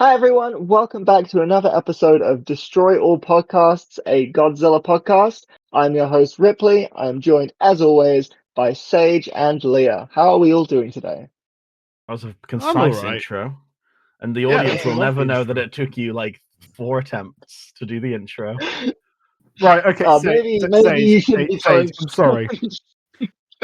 Hi everyone, welcome back to another episode of Destroy All Podcasts, a Godzilla podcast. I'm your host Ripley. I am joined as always by Sage and Leah. How are we all doing today? That was a concise intro, and the audience will never know that it took you like 4 attempts to do the intro. Right, okay, maybe Sage, you should be Sage, I'm sorry.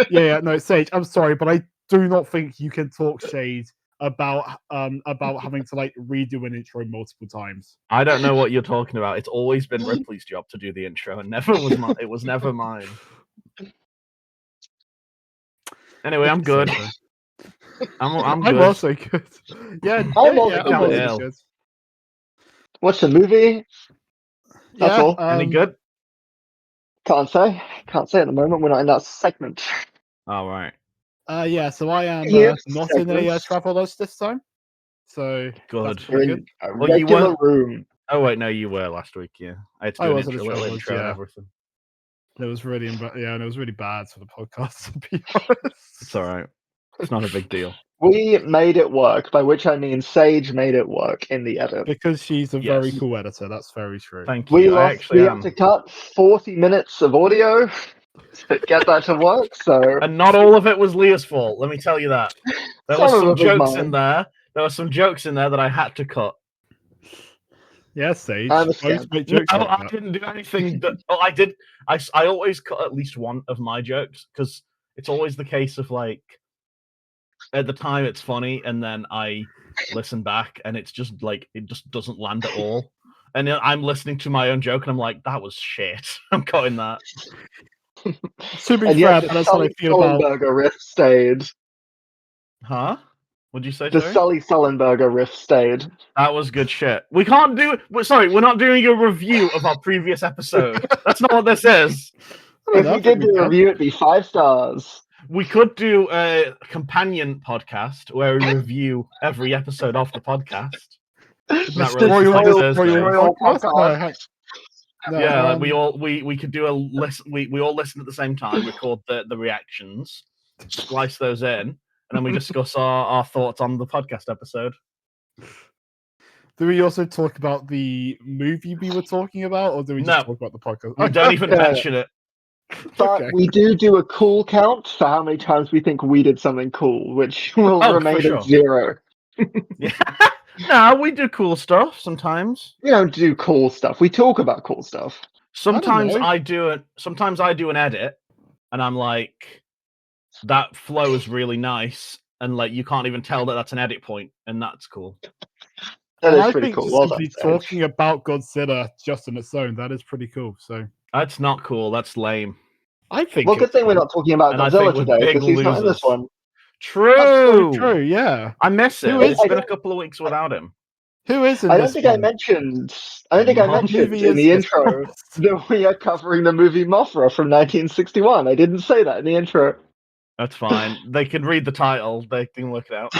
No, Sage, I'm sorry, but I do not think you can talk shade about having to like redo an intro multiple times. I don't know what you're talking about. It's always been Ripley's job to do the intro, and it was never mine. Anyway, I'm good. I'm good. I'm also good. I'm also good. Watch the movie. That's all. Any good? Can't say at the moment. We're not in that segment. All right. So I am not in a travel lodge this time. So good. You're in a regular room. Oh wait, no, you were last week. Yeah, I had to do a little intro and everything. It was really and it was really bad for the podcast, to be honest. It's all right. It's not a big deal. We made it work, by which I mean Sage made it work in the edit. Because she's a very cool editor. That's very true. Thank you. We had to cut 40 minutes of audio to get that to work. And not all of it was Leah's fault. Let me tell you that. There were some jokes in there. There were some jokes in there that I had to cut. Yes, Sage. I didn't do anything. I did. I always cut at least one of my jokes because it's always the case of like at the time it's funny, and then I listen back and it's just like it just doesn't land at all. And then I'm listening to my own joke and I'm like, that was shit. I'm cutting that. To be fair, that's how I feel about Sullenberger riff stayed. Huh? What'd you say? The Sully Sullenberger riff stayed. That was good shit. We can't do. We're not doing a review of our previous episode. That's not what this is. If we did do a review, it'd be 5 stars. We could do a companion podcast where we review every episode of the podcast. We could do a listen. We all listen at the same time, record the reactions, splice those in, and then we discuss our thoughts on the podcast episode. Do we also talk about the movie we were talking about, or do we just talk about the podcast? We don't even mention it. But we do a cool count for how many times we think we did something cool, which will remain at 0. Yeah. No, we do cool stuff sometimes. We don't do cool stuff. We talk about cool stuff. Sometimes I do an edit, and I'm like, that flow is really nice, and like you can't even tell that that's an edit point, and that's cool. That is pretty cool. Well done, talking about Godzilla just on its own, that is pretty cool. So that's not cool. That's lame. I think. Well, good thing we're not talking about Godzilla today because he's not in this one. True. True. Yeah. I miss it. It's been a couple of weeks without him. Who is in I don't think I mentioned in the intro that we are covering the movie Mothra from 1961. I didn't say that in the intro. That's fine. They can read the title. They can look it out.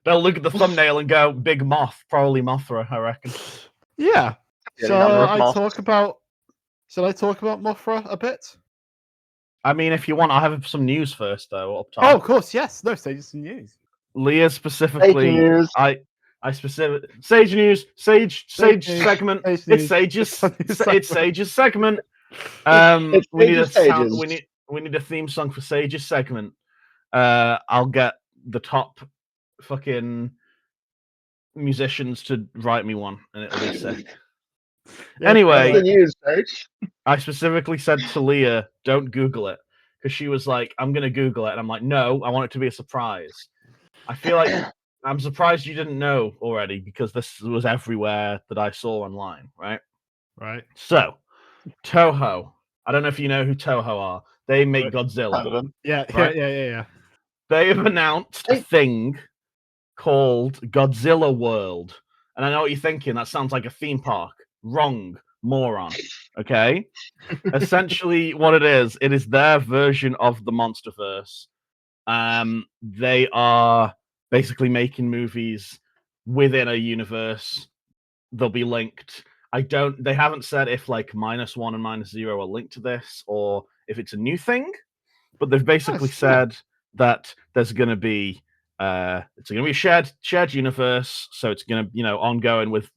They'll look at the thumbnail and go, "Big moth, probably Mothra." I reckon. Yeah. Shall I talk about Mothra a bit? I mean, if you want, I have some news first, though. Up top. Oh, of course, yes. No, Sage some news. Leah specifically. News. Sage news. Sage segment. It's Sage's segment. We need a theme song for Sage's segment. I'll get the top fucking musicians to write me one, and it'll be sick. Anyway, the news, Sage. I specifically said to Leah, "Don't Google it," because she was like, "I'm gonna Google it," and I'm like, "No, I want it to be a surprise." I feel like I'm surprised you didn't know already because this was everywhere that I saw online, right? Right. So, Toho. I don't know if you know who Toho are. They make Godzilla. Yeah. They have announced a thing called Godzilla World. And I know what you're thinking. That sounds like a theme park. Wrong, moron. Okay? Essentially, what it is their version of the Monsterverse. They are basically making movies within a universe. They'll be linked. They haven't said if like -1 and -0 are linked to this or if it's a new thing, but they've basically said that there's going to be It's going to be a shared universe, so it's going to ongoing with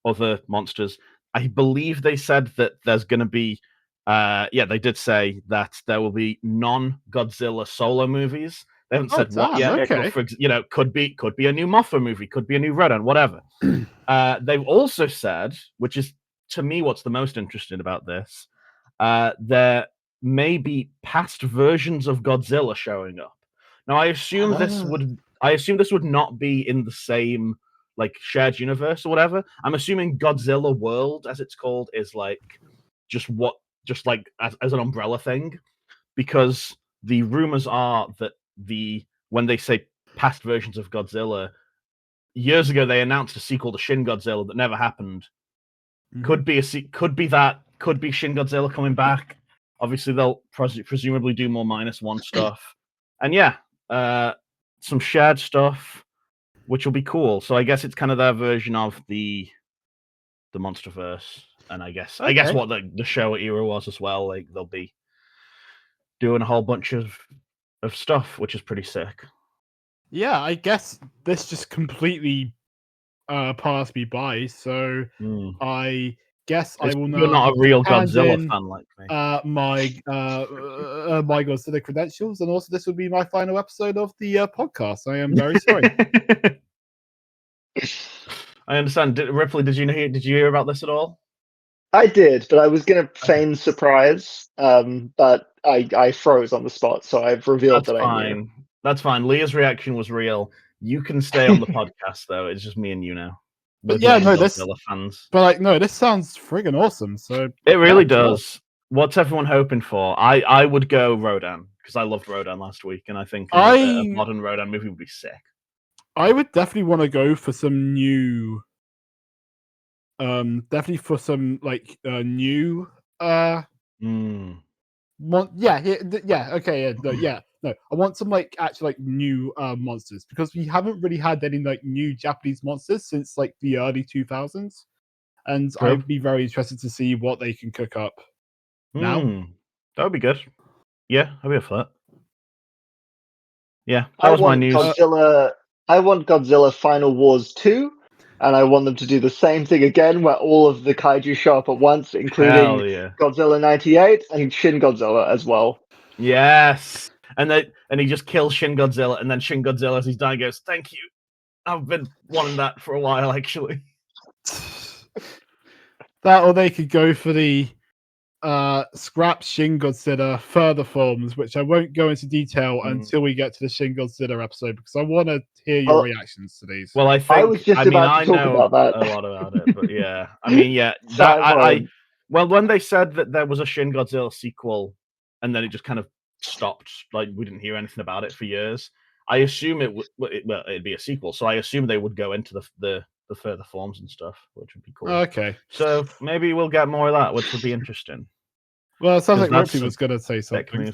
other monsters. I believe they said that there's going to be they did say that there will be non-Godzilla solo movies. They haven't said what yet. Okay. Could be a new Mothra movie, could be a new Rodan, whatever. They've also said, which is to me what's the most interesting about this, there may be past versions of Godzilla showing up. Now, I assume this would not be in the same like shared universe or whatever. I'm assuming Godzilla World, as it's called, is like just like as an umbrella thing, because the rumors are that when they say past versions of Godzilla, years ago they announced a sequel to Shin Godzilla that never happened. Mm-hmm. Could be Shin Godzilla coming back. Obviously, they'll presumably do more -1 stuff, and some shared stuff, which will be cool. So I guess it's kind of their version of the MonsterVerse, and I guess what the show era was as well. Like they'll be doing a whole bunch of stuff, which is pretty sick. Yeah, I guess this just completely passed me by. So I guess I will now. You're not a real Godzilla fan like me. My Godzilla credentials, and also this will be my final episode of the podcast. I am very sorry. I understand. Ripley, did you hear about this at all? I did, but I was going to feign surprise, but I froze on the spot, so I've revealed that I knew. That's fine. Leah's reaction was real. You can stay on the podcast, though. It's just me and you now. But fans. But this sounds friggin' awesome. So it really does. What's everyone hoping for? I would go Rodan because I loved Rodan last week, and I think a modern Rodan movie would be sick. I would definitely want to go for some new. Definitely for some new. Okay, No, I want some actual new monsters, because we haven't really had any new Japanese monsters since the early 2000s, and I'd be very interested to see what they can cook up now. That would be good. Yeah, I'd be up for that. Yeah, that was my news. I want Godzilla Final Wars 2, and I want them to do the same thing again, where all of the kaiju show up at once, including Godzilla 98 and Shin Godzilla as well. Yes. And he just kills Shin Godzilla, and then Shin Godzilla, as he's dying, goes, "Thank you. I've been wanting that for a while, actually." That, or they could go for the scrap Shin Godzilla further forms, which I won't go into detail until we get to the Shin Godzilla episode, because I want to hear your reactions to these. Well, I was just about to talk about that. A lot about it, but yeah. When they said that there was a Shin Godzilla sequel, and then it just kind of stopped, we didn't hear anything about it for years, I assume it'd be a sequel, so I assume they would go into the further forms and stuff, which would be cool. Okay, so maybe we'll get more of that, which would be interesting. Well, it sounds like Ripley was going to say something.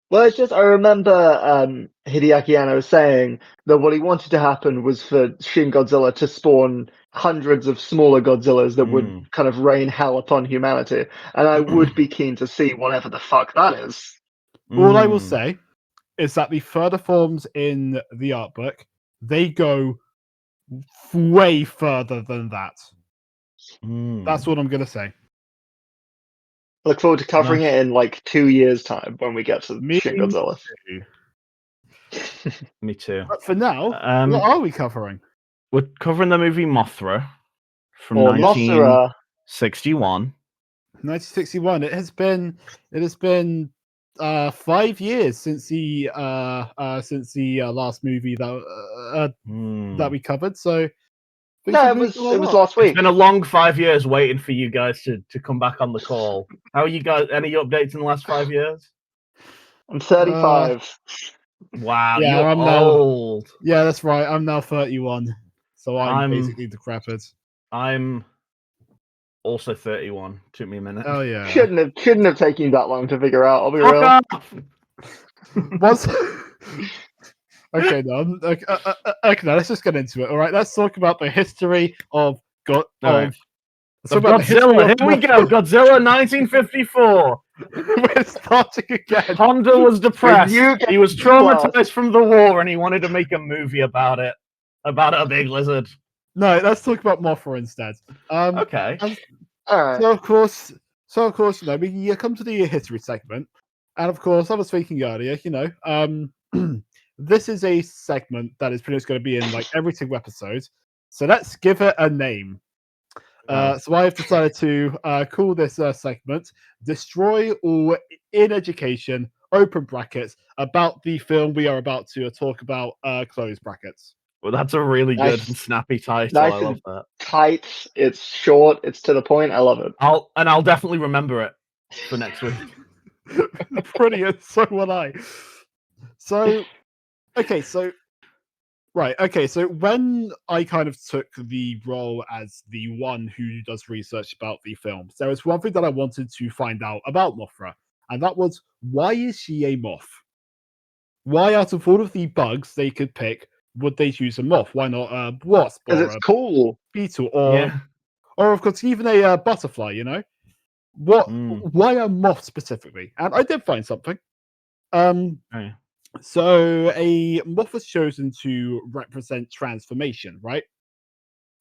Well, it's just I remember Hideaki Anno saying that what he wanted to happen was for Shin Godzilla to spawn hundreds of smaller Godzillas that would kind of rain hell upon humanity, and I would be keen to see whatever the fuck that is. All I will say is that the further forms in the art book, they go way further than that. That's what I'm going to say. Look forward to covering it in 2 years' time when we get to Shin Godzilla. Me too. But for now, what are we covering? We're covering the movie Mothra from 1961. 1961. It has been 5 years since the last movie that we covered. So no, it was last week. It's been a long 5 years waiting for you guys to come back on the call. How are you guys? Any updates in the last 5 years? I'm 35. Wow, you're old. Yeah, that's right. I'm now 31, so I'm basically decrepit. I'm also 31. Took me a minute. Oh yeah. Shouldn't have taken you that long to figure out. I'll be real. Okay, no. Okay, now let's just get into it. All right, let's talk about the history of Godzilla. Here we go. Godzilla 1954. We're starting again. Honda was depressed. you get He was lost. traumatized from the war, and he wanted to make a movie about it, about a big lizard. No, let's talk about Mothra instead. Okay. All right. So of course, you know, we come to the history segment, and of course, I was speaking earlier. You know, this is a segment that is pretty much going to be in like every single episode. So let's give it a name. So I have decided to call this segment "Destroy All in Education." Open brackets about the film we are about to talk about. Close brackets. Well, that's a really good Nice. and snappy title. Nice I and love that. tight. It's short. It's to the point. I love it. I'll definitely remember it for next week. Brilliant. So will I. So, okay, so right, okay, so when I kind of took the role as the one who does research about the films, there was one thing that I wanted to find out about Mothra, and that was why is she a moth? Why, out of all of the bugs they could pick, would they choose a moth? Why not a wasp Because or it's a cool. beetle Yeah. or of course even a butterfly? You know, what? Mm. Why a moth specifically? And I did find something. Okay. So a moth was chosen to represent transformation, right?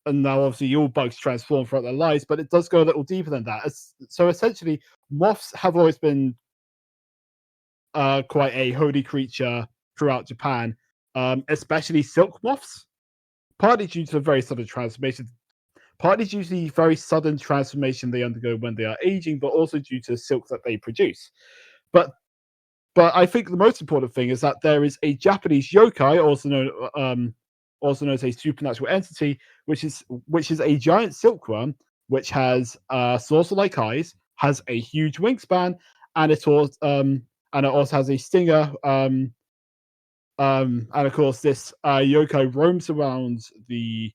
And now obviously all bugs transform throughout their lives, but it does go a little deeper than that. So essentially, moths have always been quite a holy creature throughout Japan, especially silk moths, partly due to the very sudden transformation, partly due to the very sudden transformation they undergo when they are aging, but also due to the silk that they produce. But I think the most important thing is that there is a Japanese yokai, also known as a supernatural entity, which is a giant silkworm which has saucer-like eyes, has a huge wingspan, and it also has a stinger. And of course, this yokai roams around the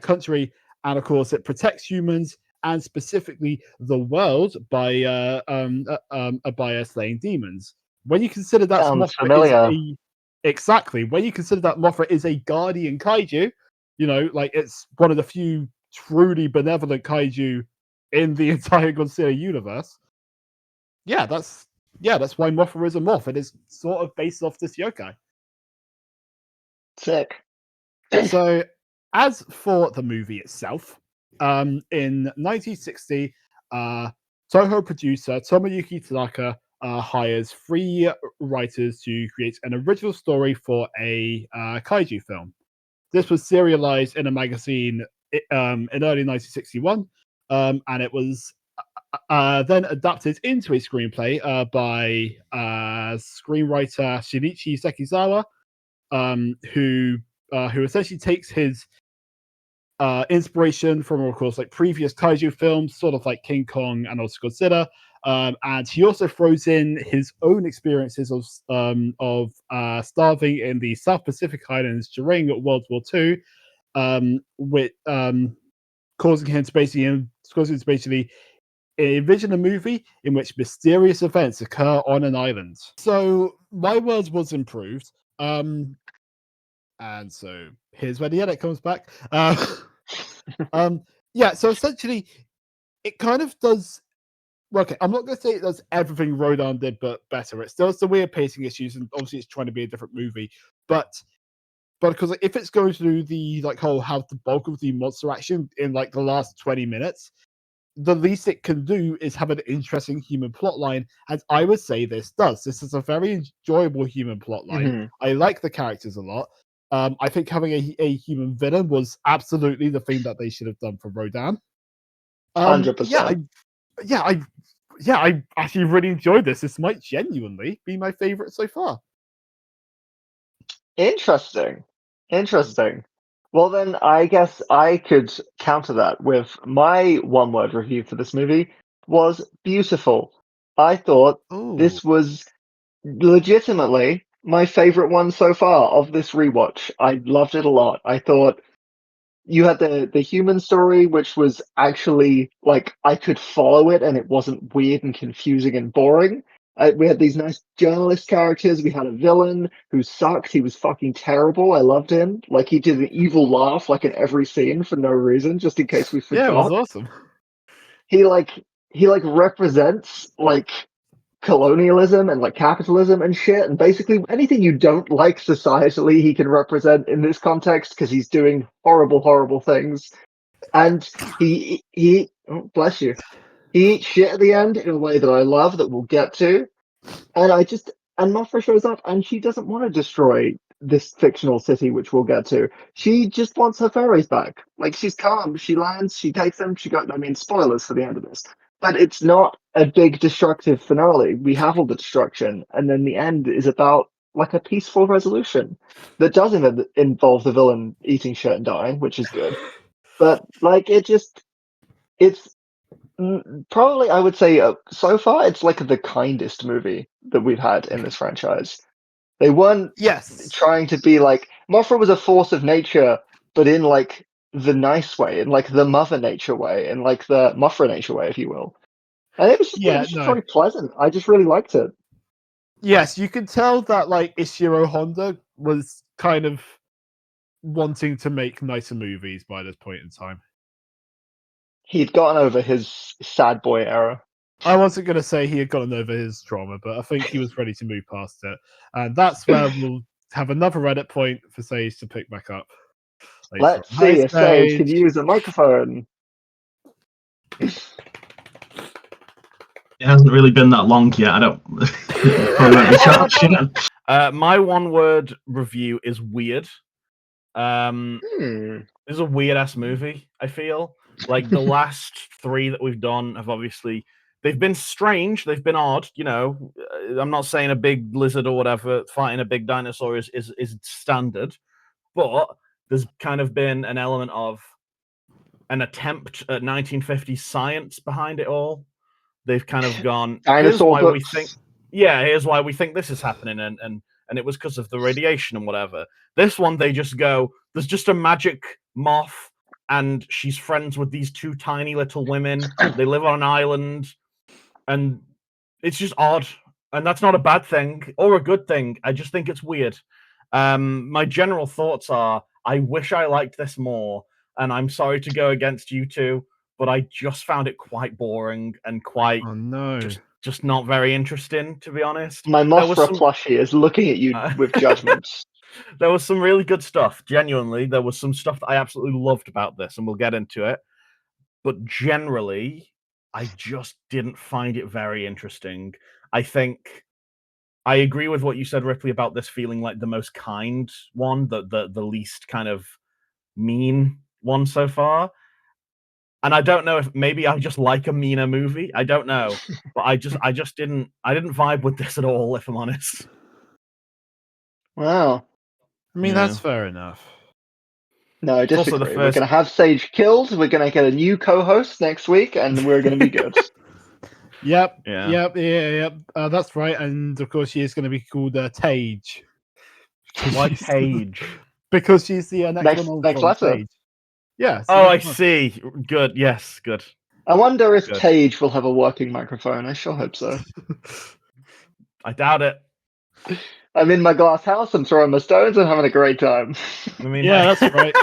country, and of course, it protects humans and specifically the world by slaying demons. When you consider that Sounds Mothra is familiar. when you consider that Mothra is a guardian kaiju, you know, like it's one of the few truly benevolent kaiju in the entire Godzilla universe. That's why Mothra is a moth. It is sort of based off this yokai. Sick. So, as for the movie itself, in 1960, Toho producer Tomoyuki Tanaka hires 3 writers to create an original story for a kaiju film. This was serialized in a magazine in early 1961, and it was then adapted into a screenplay by screenwriter Shinichi Sekizawa, who essentially takes his inspiration from, of course, like previous kaiju films, sort of like King Kong and also Godzilla. And he also throws in his own experiences of starving in the South Pacific Islands during World War II, with causing him to basically envision a movie in which mysterious events occur on an island. So my world was improved. And so here's where the edit comes back. Yeah, so essentially it kind of does. Okay, I'm not going to say it does everything Rodan did, but better. It still has the weird pacing issues, and obviously it's trying to be a different movie. But because like, if it's going to do the like whole have the bulk of the monster action in like the last 20 minutes, the least it can do is have an interesting human plot line, and I would say this does. This is a very enjoyable human plot line. Mhm. I like the characters a lot. I think having a human villain was absolutely the thing that they should have done for Rodan. 100%. I actually really enjoyed this. This might genuinely be my favorite so far. Interesting. Interesting. Well, then I guess I could counter that with my one-word review for this movie was beautiful. I thought Oh, this was legitimately my favorite one so far of this rewatch. I loved it a lot. I thought you had the human story, which was actually like I could follow it, and it wasn't weird and confusing and boring. We had these nice journalist characters. We had a villain who sucked. He was fucking terrible. I loved him. Like he did an evil laugh, like in every scene for no reason, just in case we yeah, it was forgot. awesome. He like like represents like colonialism and like capitalism and shit, and basically anything you don't like societally, he can represent in this context because he's doing horrible things. And he oh, bless you. He eats shit at the end in a way that I love, that we'll get to. And Mothra shows up and she doesn't want to destroy this fictional city, which we'll get to. She just wants her fairies back. Like, she's calm. She lands, she takes them, spoilers for the end of this. But it's not a big destructive finale. We have all the destruction, and then the end is about like a peaceful resolution that doesn't involve the villain eating shit and dying, which is good. But like, it's probably, I would say, so far, it's like the kindest movie that we've had in this franchise. They weren't trying to be like, Mothra was a force of nature, but in like the nice way, in like the Mother Nature way, in like the Mothra Nature way, if you will. And it was just very pleasant. I just really liked it. Yes, you can tell that like Ishiro Honda was kind of wanting to make nicer movies by this point in time. He'd gotten over his sad boy era. I wasn't going to say he had gotten over his trauma, but I think he was ready to move past it. And that's where we'll have another Reddit point for Sage to pick back up. Let's see if Sage can use a microphone. It hasn't really been that long yet. I don't. Probably won't be charged yet. My one-word review is weird. This is a weird-ass movie, I feel. Like, the last three that we've done have obviously... They've been strange, they've been odd, you know. I'm not saying a big lizard or whatever fighting a big dinosaur is standard, but there's kind of been an element of an attempt at 1950s science behind it all. They've kind of gone, here's why we think this is happening, and it was because of the radiation and whatever. This one, they just go, there's just a magic moth, and she's friends with these two tiny little women. They live on an island, and it's just odd. And that's not a bad thing or a good thing. I just think it's weird. My general thoughts are, I wish I liked this more, and I'm sorry to go against you two, but I just found it quite boring and quite just not very interesting, to be honest. My Mothra plushie is looking at you with judgment. There was some really good stuff. Genuinely, there was some stuff that I absolutely loved about this, and we'll get into it. But generally, I just didn't find it very interesting. I think I agree with what you said, Ripley, about this feeling like the most kind one, the least kind of mean one so far. And I don't know if maybe I just like a meaner movie. I don't know, but I didn't vibe with this at all, if I'm honest. Wow. I mean, that's fair enough. No, I disagree. We're going to have Sage killed. We're going to get a new co-host next week, and we're going to be good. Yep. That's right. And of course, she is going to be called Tage. Why Tage? Because she's the next letter. Yeah. Oh, I see. Good. Yes, good. I wonder if Tage will have a working microphone. I sure hope so. I doubt it. I'm in my glass house. I'm throwing my stones. I'm having a great time. I mean, yeah, that's right.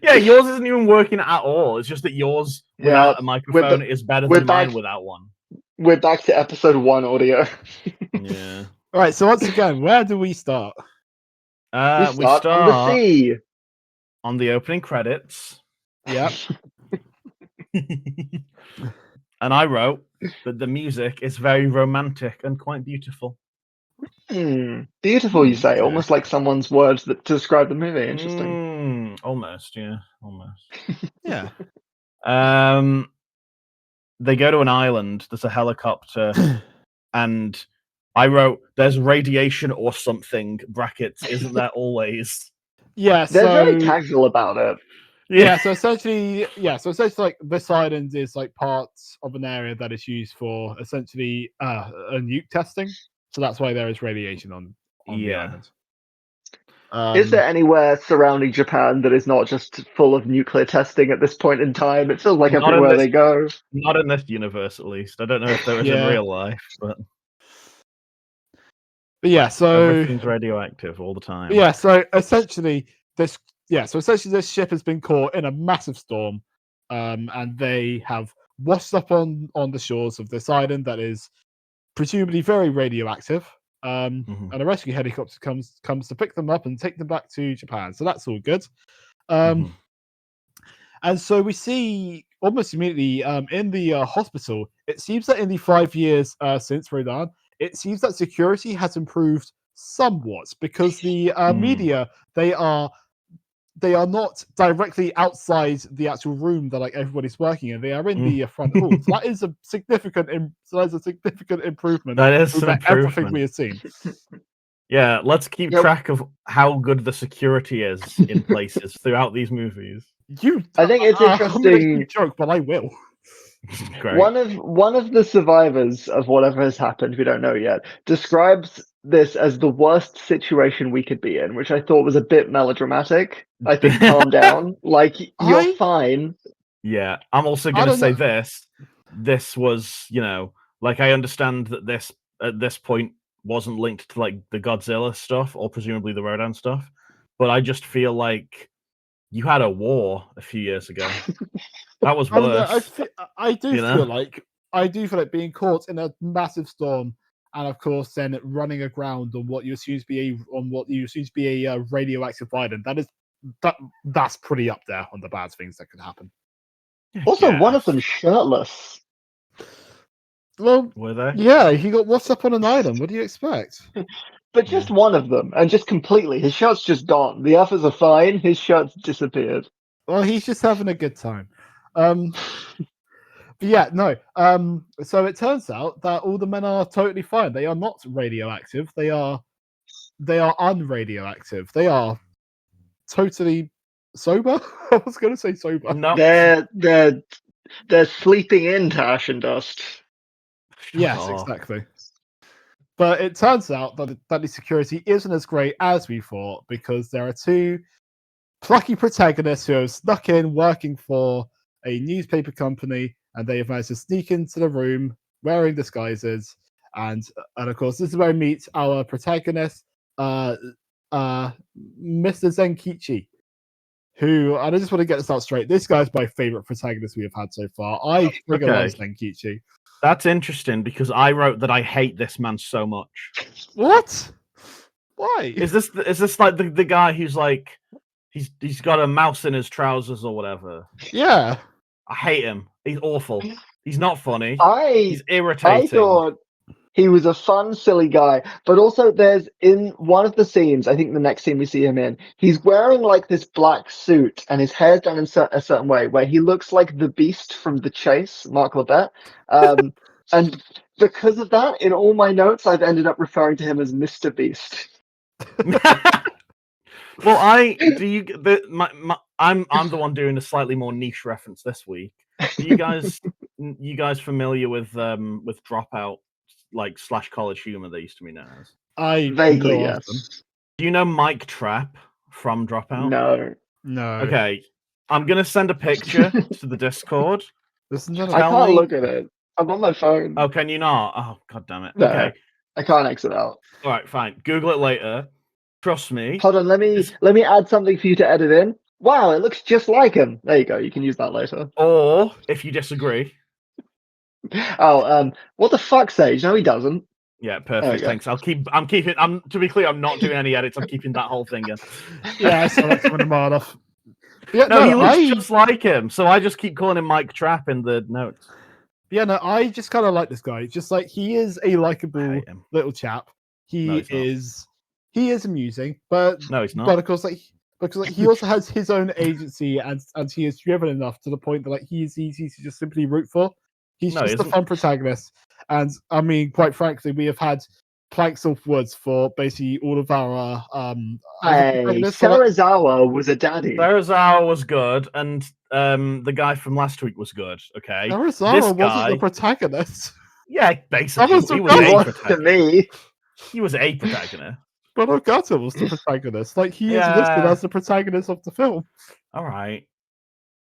Yeah, yours isn't even working at all. It's just that yours without a microphone is better than mine without one. We're back to episode 1 audio. Yeah. All right. So once again, where do we start? We start on the sea. On the opening credits. Yeah. And I wrote that the music is very romantic and quite beautiful. Beautiful, you say? Yeah. Almost like someone's words that to describe the movie. Interesting. Almost, yeah. Almost. Yeah. They go to an island. There's a helicopter. And I wrote, there's radiation or something, brackets, isn't there always? Yeah, they're very casual about it. Yeah, so essentially, like this island is like parts of an area that is used for essentially a nuke testing. So that's why there is radiation on the island. Is there anywhere surrounding Japan that is not just full of nuclear testing at this point in time? It feels like everywhere they go. Not in this universe, at least. I don't know if there is in real life, but yeah, so everything's radioactive all the time. Yeah, so essentially this ship has been caught in a massive storm, and they have washed up on the shores of this island that is presumably very radioactive. And a rescue helicopter comes to pick them up and take them back to Japan. So that's all good. And so we see almost immediately in the hospital, it seems that in the 5 years since Rodan, it seems that security has improved somewhat because the media, they are not directly outside the actual room that like everybody's working in. They are in the front hall. So that is a significant improvement That is over an everything improvement. we have seen. Yeah, let's keep track of how good the security is in places throughout these movies. I think it's interesting. Joke, but I will. Great. One of the survivors of whatever has happened, we don't know yet, describes this as the worst situation we could be in, which I thought was a bit melodramatic. I think calm down. Like, you're fine. Yeah, I'm also going to say this. This was, like, I understand that this, at this point, wasn't linked to, like, the Godzilla stuff, or presumably the Rodan stuff, but I just feel like you had a war a few years ago. That was worse. I do feel like being caught in a massive storm, and of course then running aground on what you assume to be a radioactive island. That's pretty up there on the bad things that could happen. Also, one of them shirtless. Well, were they? Yeah, he got what's up on an island. What do you expect? But just one of them, and just completely, his shirt's just gone. The others are fine. His shirt's disappeared. Well, he's just having a good time. Yeah, no. So it turns out that all the men are totally fine. They are not radioactive. They are unradioactive. They are totally sober. I was going to say sober. No, they're sleeping into ash and dust. Yes, exactly. But it turns out that the security isn't as great as we thought, because there are two plucky protagonists who have snuck in working for a newspaper company, and they have managed to sneak into the room wearing disguises. And of course, this is where we meet our protagonist, Mr. Zenkichi, who, and I just want to get this out straight, this guy's my favorite protagonist we have had so far. I freaking love Zenkichi. That's interesting, because I wrote that I hate this man so much. What? Why? Is this like the guy who's like he's got a mouse in his trousers or whatever? Yeah. I hate him. He's awful. He's not funny. He's I irritating. thought he was a fun, silly guy, but also there's in one of the scenes, I think the next scene we see him in, he's wearing like this black suit and his hair's done in a certain way where he looks like the Beast from The Chase, Mark Labette. And because of that, in all my notes, I've ended up referring to him as Mr. Beast. Well, I'm the one doing a slightly more niche reference this week. Are you guys familiar with Dropout, like / college humor they used to be known as? I vaguely, yes. Do you know Mike Trapp from Dropout? No. Okay, I'm gonna send a picture to the Discord. I can't look at it. I'm on my phone. Oh, can you not? Oh, god damn it. No, okay, I can't exit out. All right, fine. Google it later. Trust me. Hold on, let me add something for you to edit in. Wow, it looks just like him. There you go. You can use that later. Or if you disagree. Oh, what the fuck, Sage? No, he doesn't. Yeah, perfect. Thanks. I'm keeping. To be clear, I'm not doing any edits. I'm keeping that whole thing in. Yeah, I saw that coming a mile off. Yeah, no, he looks just like him, so I just keep calling him Mike Trapp in the notes. Yeah, no, I just kind of like this guy. Just like, he is a likable little chap. He is amusing, but no, he's not. But of course, because he also has his own agency, and he is driven enough to the point that he's easy to just simply root for. He's just a fun protagonist, and I mean, quite frankly, we have had planks of woods for basically all of our Serizawa was a daddy. Serizawa was good, and the guy from last week was good. Okay, Serizawa wasn't the protagonist. Yeah, basically, he was a protagonist. To me, he was a protagonist. But Ogata was the protagonist. Like, he is listed as the protagonist of the film. All right.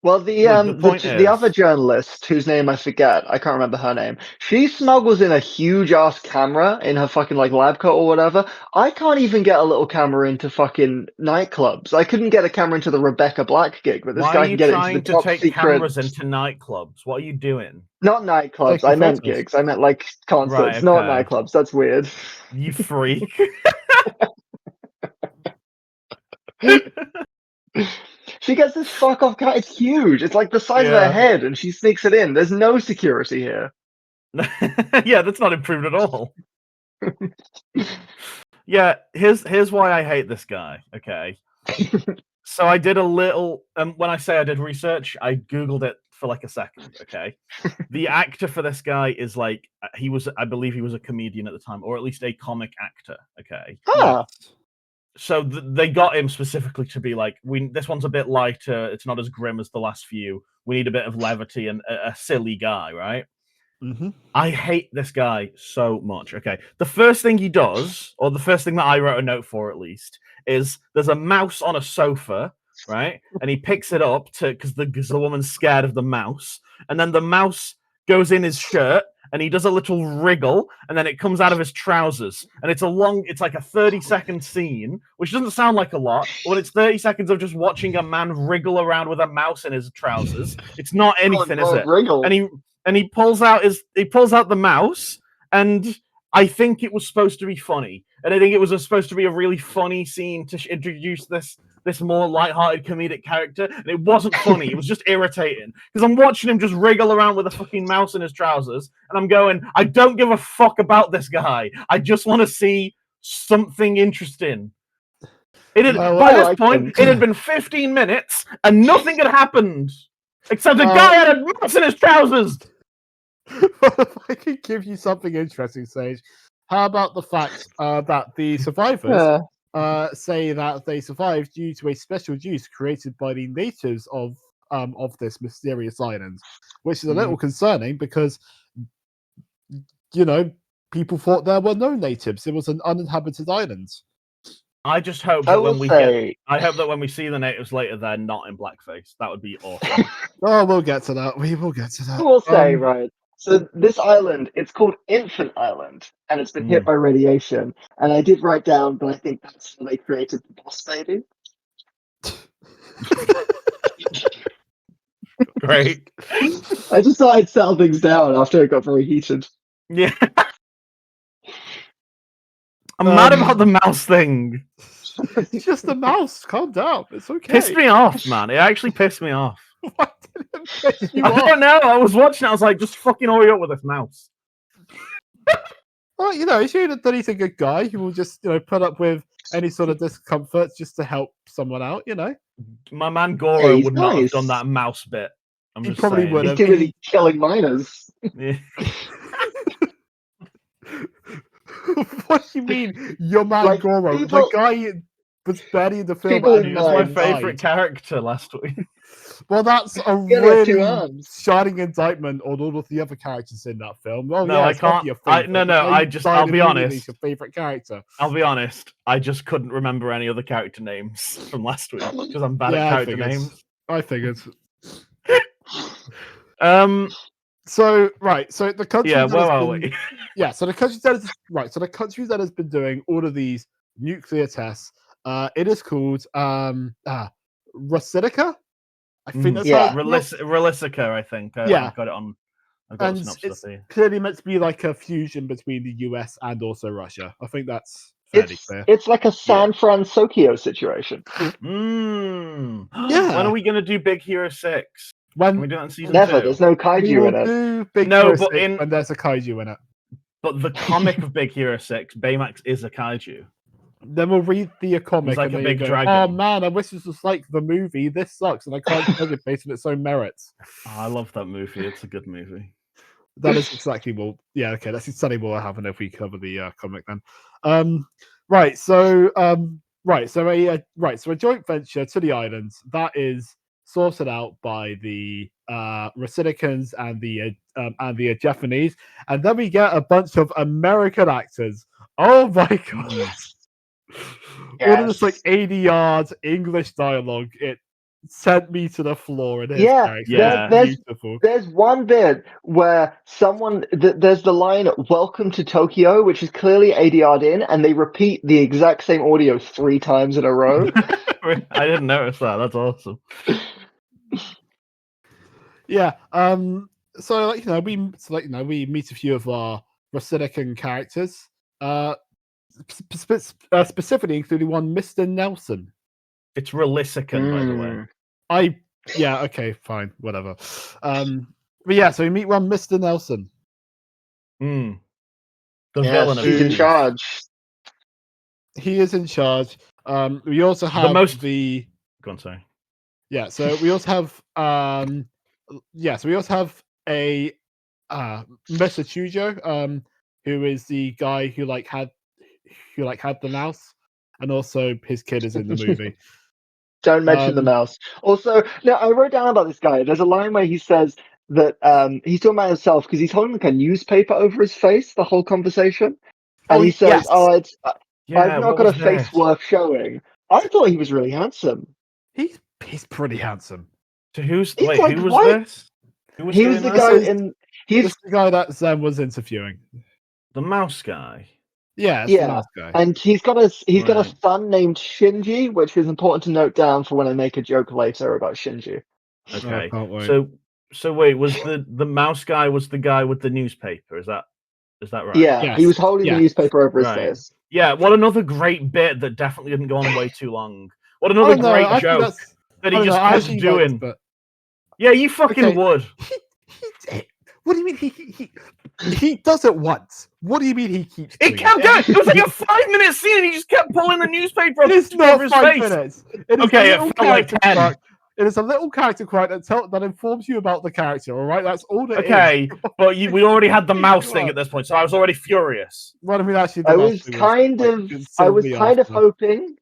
Well, The point the other is- journalist whose name I forget, I can't remember her name. She smuggles in a huge ass camera in her fucking like lab coat or whatever. I can't even get a little camera into fucking nightclubs. I couldn't get a camera into the Rebecca Black gig, but this Why guy are can you get it into the trying to top take secret. cameras into nightclubs? What are you doing? Not nightclubs. Taking I meant photos. gigs. I meant like concerts, Right, not okay. nightclubs. That's weird. You freak. She gets this fuck off cat. It's huge. It's like the size of her Yeah. head, and she sneaks it in. There's no security here. Yeah, that's not improved at all. Yeah, here's why I hate this guy. Okay, so I did a little. When I say I did research, I googled it for like a second. Okay, the actor for this guy is like I believe he was a comedian at the time, or at least a comic actor. Okay, Huh. so they got him specifically to be like, this one's a bit lighter. It's not as grim as the last few. We need a bit of levity and a silly guy, right? Mm-hmm. I hate this guy so much. Okay, the first thing he does, or the first thing that I wrote a note for at least, is there's a mouse on a sofa, right? And he picks it up because the woman's scared of the mouse, and then the mouse goes in his shirt, and he does a little wriggle, and then it comes out of his trousers, and it's like a 30-second scene, which doesn't sound like a lot, but it's 30 seconds of just watching a man wriggle around with a mouse in his trousers. It's not anything, is it? Wriggle. And he pulls out the mouse, and I think it was supposed to be funny, and I think it was supposed to be a really funny scene to introduce this more lighthearted comedic character, and it wasn't funny. It was just irritating because I'm watching him just wriggle around with a fucking mouse in his trousers, and I'm going, I don't give a fuck about this guy. I just want to see something interesting. By this point, it had been 15 minutes, and nothing had happened except a guy had a mouse in his trousers. If I could give you something interesting, Sage, how about the fact that the survivors say that they survived due to a special juice created by the natives of this mysterious island, which is a little concerning because, you know, people thought there were no natives. It was an uninhabited island. I just hope that when we see the natives later, they're not in blackface. That would be awesome. Oh, we'll get to that. We will get to that. I will say, right. So this island, it's called Infant Island, and it's been hit by radiation. And I did write down, but I think that's how they created the Boss Baby. Great. I just thought I'd settle things down after it got very heated. Yeah. I'm mad about the mouse thing. It's just a mouse. Calm down. It's okay. Pissed me off, man. It actually pissed me off. Why did it piss you I off? don't know. I was watching it. I was like, just fucking hurry up with this mouse. Well, you know, he's a good guy. He will just, put up with any sort of discomfort just to help someone out, My man Goro he's would not have nice. done that mouse bit. He probably would He's have. too busy killing miners. Yeah. What do you mean, your man Like, Goro? people- The guy was barely in the film. People And in he He was was my Mine favorite died. character last week. Well, that's a He only has two really arms. shining indictment on all of the other characters in that film. Well, No, yeah, I it's not can't- your I- favorite. no, The guy I who just- died I'll be immediately honest. is your favorite character. I'll be honest. I just couldn't remember any other character names from last week because I'm bad Yeah, at I character figured. names. I figured. So So the country. yeah, that where has are been- we? Yeah, so the country that is right. So the country that has been doing all of these nuclear tests, it is called Rositica. I think that's Yeah. how it's Relisica, I think. Yeah. I've got it on. I've got and the synopsis it's up here. clearly meant to be like a fusion between the US and also Russia. I think that's fairly clear. It's like a San Francisco situation. Mm. Yeah. When are we gonna do Big Hero 6? Can we When do that in season Never. 2? There's no we kaiju will in it. do Big No, Hero but 6 when there's a kaiju in it. But the comic of Big Hero 6, Baymax is a kaiju. Then we'll read the comic like and a then big you go, dragon. oh man, I wish this was like the movie. This sucks, and I can't judge it based on its own merits. Oh, I love that movie. It's a good movie. That is exactly what. Yeah, okay, that's exactly what will happen if we cover the comic then. So a joint venture to the islands that is sorted out by the Rositicans and the Japanese, and then we get a bunch of American actors. Oh my god! All of this like 80 yards English dialogue. sent me to the floor in his Yeah, character. yeah. It's beautiful. There's one bit where there's the line "Welcome to Tokyo," which is clearly ADR'd in, and they repeat the exact same audio 3 times in a row. I didn't notice that. That's awesome. Yeah. So we meet a few of our Rosinican characters. Specifically including one Mr. Nelson. It's Relisican, by the way. Okay, fine, whatever. But yeah, so we meet one Mr. Nelson. The Yes, villain of he's in Fuse. charge. He is in charge. We also have Go on, sorry. Yeah, so we also have a Mr. Chujo, who is the guy who had the mouse, and also his kid is in the movie. Don't mention the mouse. Also, no, I wrote down about this guy. There's a line where he says that he's talking about himself because he's holding like a newspaper over his face the whole conversation, and he says, yes. I've not got a face worth showing." I thought he was really handsome. He's pretty handsome. So who was He's this? Who was He was the guy He's the guy that Zen was interviewing. The mouse guy. Yeah, the mouse guy. And he's got a son named Shinji, which is important to note down for when I make a joke later about Shinji. Okay. Oh, can't wait. So wait, was the mouse guy was the guy with the newspaper? Is that right? Yeah, Yes. he was holding the newspaper over his face. Yeah, what another great bit that definitely didn't go on way too long. What another great joke that he just kept doing. Yeah, you fucking would. What do you mean he does it once? What do you mean he keeps doing it? Kept going. It was like a 5-minute scene and he just kept pulling the newspaper up over his 5 face. minutes. It felt like 10. It is a little character quote that informs you about the character, all right? That's all it is. Okay, but we already had the mouse thing at this point, so I was already furious. Well, I mean, actually, I was kind of hoping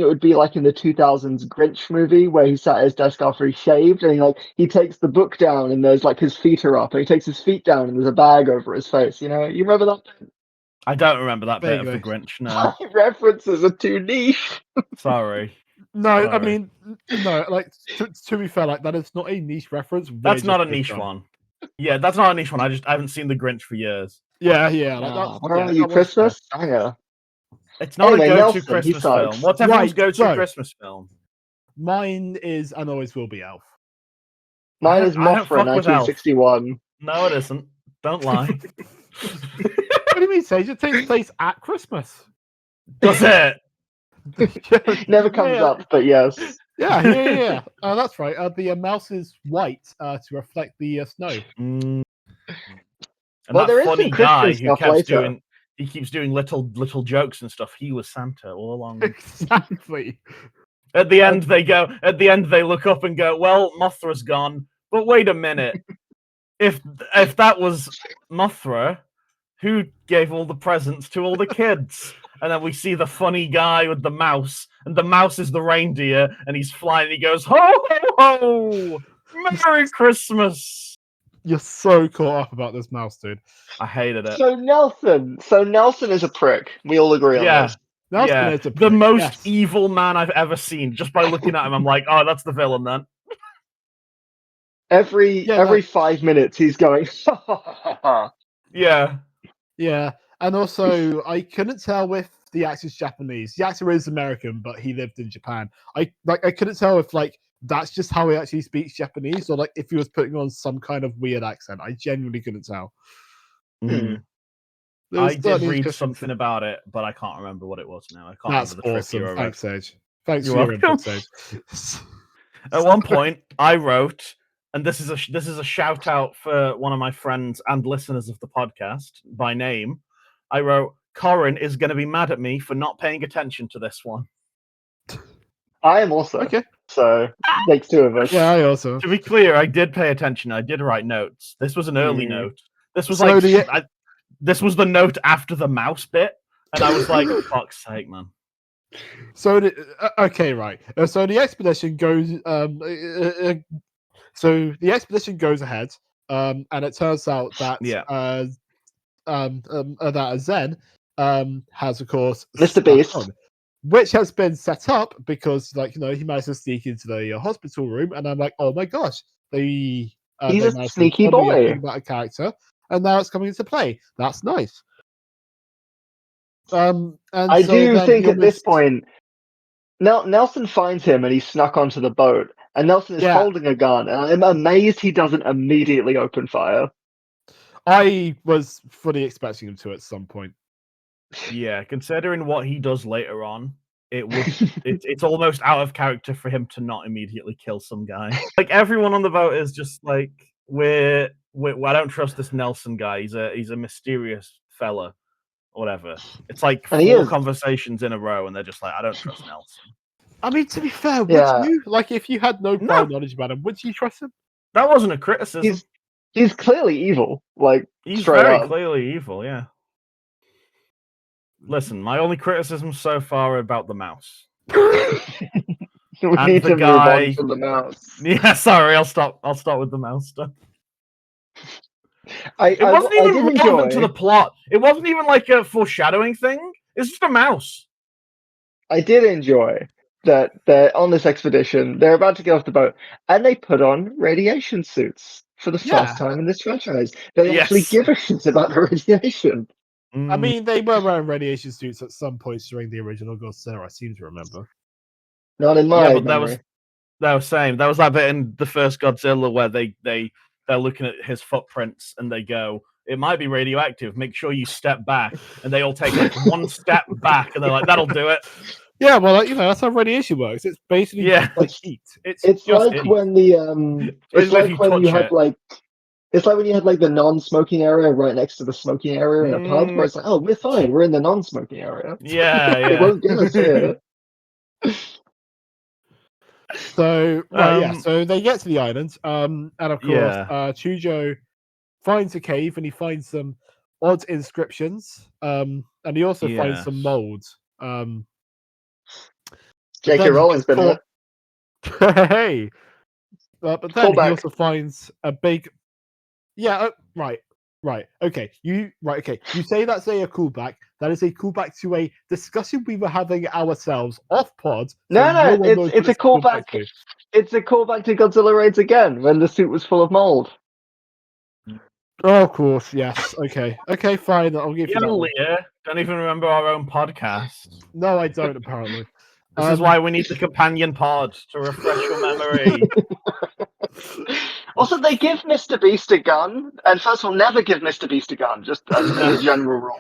it would be like in the 2000s Grinch movie where he sat at his desk after he shaved and he takes the book down and there's like his feet are up and he takes his feet down and there's a bag over his face. You remember that? I don't remember that bit of the Grinch. No, my references are too niche. Sorry. No, Sorry. I mean, no. Like to be fair, that is not a niche reference. That's not a niche one. Yeah, that's not a niche one. I haven't seen the Grinch for years. Yeah. Where are you, Christmas? It's not anyway, a go-to Nelson, Christmas film. What's everyone's go-to Christmas film? Mine is and always will be Elf. Mine is Mothra, 1961. No, it isn't. Don't lie. What do you mean, Sage? It takes place at Christmas. Does it? Never comes up, but yes. Yeah. That's right. The mouse is white to reflect the snow. And well, that funny guy who keeps doing little jokes and stuff. He was Santa all along. Exactly. At the end, they look up and go, "Well, Mothra's gone." But wait a minute. If that was Mothra, who gave all the presents to all the kids? And then we see the funny guy with the mouse, and the mouse is the reindeer, and he's flying, and he goes, "Ho, ho, ho! Merry Christmas!" You're so caught up about this mouse, dude. I hated it. So Nelson is a prick. We all agree on this. Nelson is a prick. The most evil man I've ever seen. Just by looking at him, I'm like, oh, that's the villain then. Every 5 minutes, he's going, Yeah. Yeah. And also, I couldn't tell if the actor's Japanese. The actor is American, but he lived in Japan. I couldn't tell if that's just how he actually speaks Japanese, or if he was putting on some kind of weird accent. I genuinely couldn't tell. I did read something about it, but I can't remember what it was now. I can't That's remember the awesome. trivia. Thanks, Sage. Thanks for your input, Sage. At one point, I wrote, and this is a shout out for one of my friends and listeners of the podcast by name. I wrote, Corin is going to be mad at me for not paying attention to this one. I am also. Okay. So, makes 2 of us. Yeah, I also. To be clear, I did pay attention. I did write notes. This was an early note. This was this was the note after the mouse bit, and I was like, fuck's sake, man. So, right. So the expedition goes. So the expedition goes ahead, and it turns out that that Zen has, of course, Mr. Beast. which has been set up because, like, he managed to sneak into the hospital room, and I'm like, oh my gosh, He's they a managed to sneaky tell me a boy. thing about a character, and now it's coming into play. That's nice. And I so do then think he at this almost, point, Nelson finds him and he snuck onto the boat, and Nelson is Yeah. holding a gun, and I'm amazed he doesn't immediately open fire. I was fully expecting him to at some point. Yeah, considering what he does later on, it's almost out of character for him to not immediately kill some guy. Like everyone on the boat is just like, I don't trust this Nelson guy. He's a mysterious fella, whatever. It's like And he 4 is. conversations in a row, and they're just like, I don't trust Nelson. I mean, to be fair, would Yeah. you? Like, if you had no No. prior knowledge about him, would you trust him? That wasn't a criticism. He's clearly evil, like He's straight very up. clearly evil. Yeah. Listen, my only criticism so far are about the mouse. We And need the to move guy- on from the mouse. Yeah, sorry, I'll stop with the mouse stuff. It wasn't even did relevant to enjoy. the plot. It wasn't even like a foreshadowing thing. It's just a mouse. I did enjoy that they're on this expedition. They're about to get off the boat, and they put on radiation suits for the Yeah. first time in this franchise. They actually Yes. give a shit about the radiation. I mean, they were wearing radiation suits at some points during the original Godzilla, I seem to remember. Not in my yeah, but memory. that was same. That was that bit in the first Godzilla where they're looking at his footprints and they go, it might be radioactive. Make sure you step back. And they all take like one step back, and they're like, that'll do it. Yeah, well, like, that's how radiation works. It's basically Yeah. like heat. It's It's just like heat. when the it's Basically, if like you when you touch had it. like it's like when you had like the non-smoking area right next to the smoking area in a pub, where it's like, oh, we're fine, we're in the non-smoking area. Yeah, It yeah. won't get us here. So so they get to the island, and of course, Yeah. Chujo finds a cave and he finds some odd inscriptions, and he also finds some Yes. molds. J.K. then he Rowling's gets been there. Hey, but then he Callback. also finds a big. Yeah, right. Okay, you say that's a callback. That is a callback to a discussion we were having ourselves off pod. No, one knows it's what a callback. to. It's a callback to Godzilla Raids Again, when the suit was full of mold. Oh, of course, yes. Okay, fine. I'll give you that one. Leah, don't even remember our own podcast. No, I don't. Apparently, This is why we need the companion pod to refresh your memory. Also, they give Mr. Beast a gun, and first of all, never give Mr. Beast a gun, just as a general rule.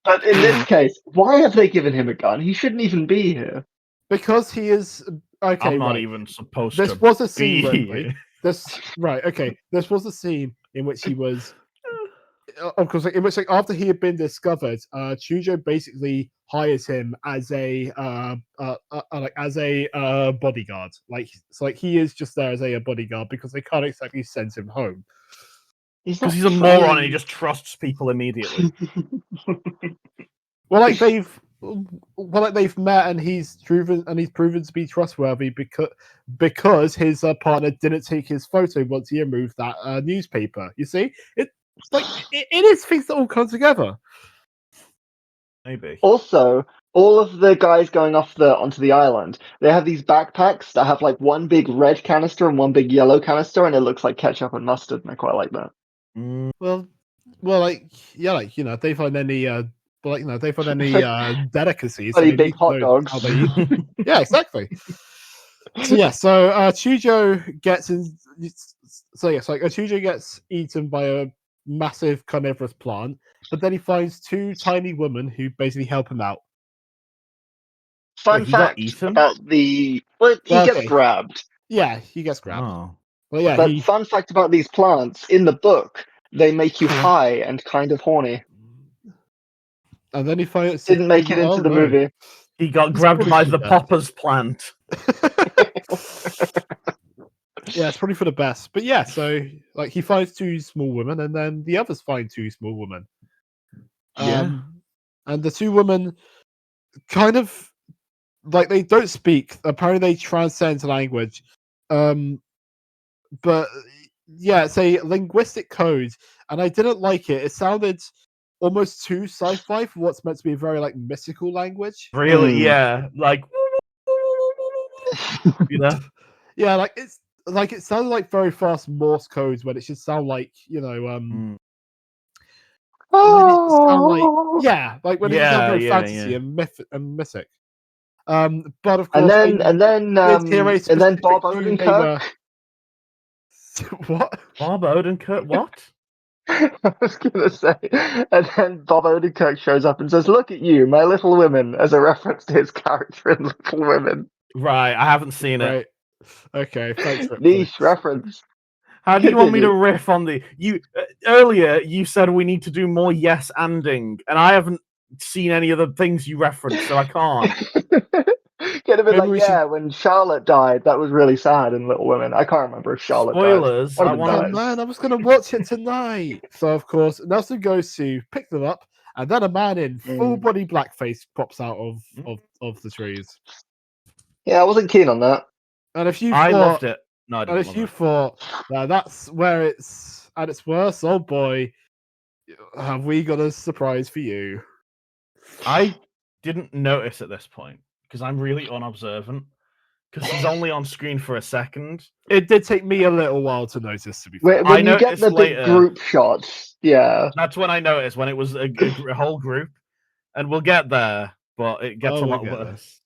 But in this case, why have they given him a gun? He shouldn't even be here. Because he is okay. I'm not right. even supposed This to. was a scene, be Ripley. here. This was a scene in which he was. Of course, in which, like, after he had been discovered, Chujo basically hires him as a bodyguard. Like, it's like he is just there as a bodyguard because they can't exactly send him home. Because he's a moron and he just trusts people immediately. Well, like they've met and he's proven to be trustworthy because his partner didn't take his photo once he removed that newspaper. You see, it is things that all come together. Maybe. Also, all of the guys going onto the island, they have these backpacks that have like one big red canister and one big yellow canister, and it looks like ketchup and mustard, and I quite like that. Well, if they find any, they find any delicacies, Bloody they big need to hot know dogs. how they eat. Yeah, exactly. So Chujo gets in. Chujo gets eaten by a massive carnivorous plant, but then he finds 2 tiny women who basically help him out. Fun he got fact eaten? about he gets grabbed. Yeah, he gets grabbed. Oh. Well, yeah, But fun fact about these plants, in the book, they make you high and kind of horny. And then he finds Didn't make it into the movie. He got grabbed by the poppers plant. Yeah, it's probably for the best. But yeah, so like he finds 2 small women, and then the others find 2 small women. And the 2 women kind of like they don't speak. Apparently, they transcend language. But yeah, it's a linguistic code, and I didn't like it. It sounded almost too sci-fi for what's meant to be a very like mystical language. Really, yeah, like you know, Yeah, like it sounded like very fast Morse codes when it should sound like when it should sound like when it should sound very fantasy and mythic. But of course, and did hear a then Bob specific tune they were. Odenkirk. What? Bob Odenkirk, what? I was gonna say, and then Bob Odenkirk shows up and says, "Look at you, my Little Women," as a reference to his character in Little Women. Right, I haven't seen it. Right. Okay, thanks for Niche reference. How do you want me to riff on the earlier you said we need to do more yes anding, and I haven't seen any of the things you referenced, so I can't. Could have been Maybe like, when Charlotte died, that was really sad in Little Women. I can't remember if Charlotte Spoilers. died. Oh man, I was gonna watch it tonight. So of course, Nelson goes to pick them up, and then a man in full body blackface pops out of the trees. Yeah, I wasn't keen on that. And if you I loved it. No, I didn't. And if you thought that's where it's at its worst, oh boy, have we got a surprise for you? I didn't notice at this point because I'm really unobservant. Because he's only on screen for a second. It did take me a little while to notice. To be fair, when you get the big group shots, that's when I noticed when it was a whole group, and we'll get there, but it gets a lot worse.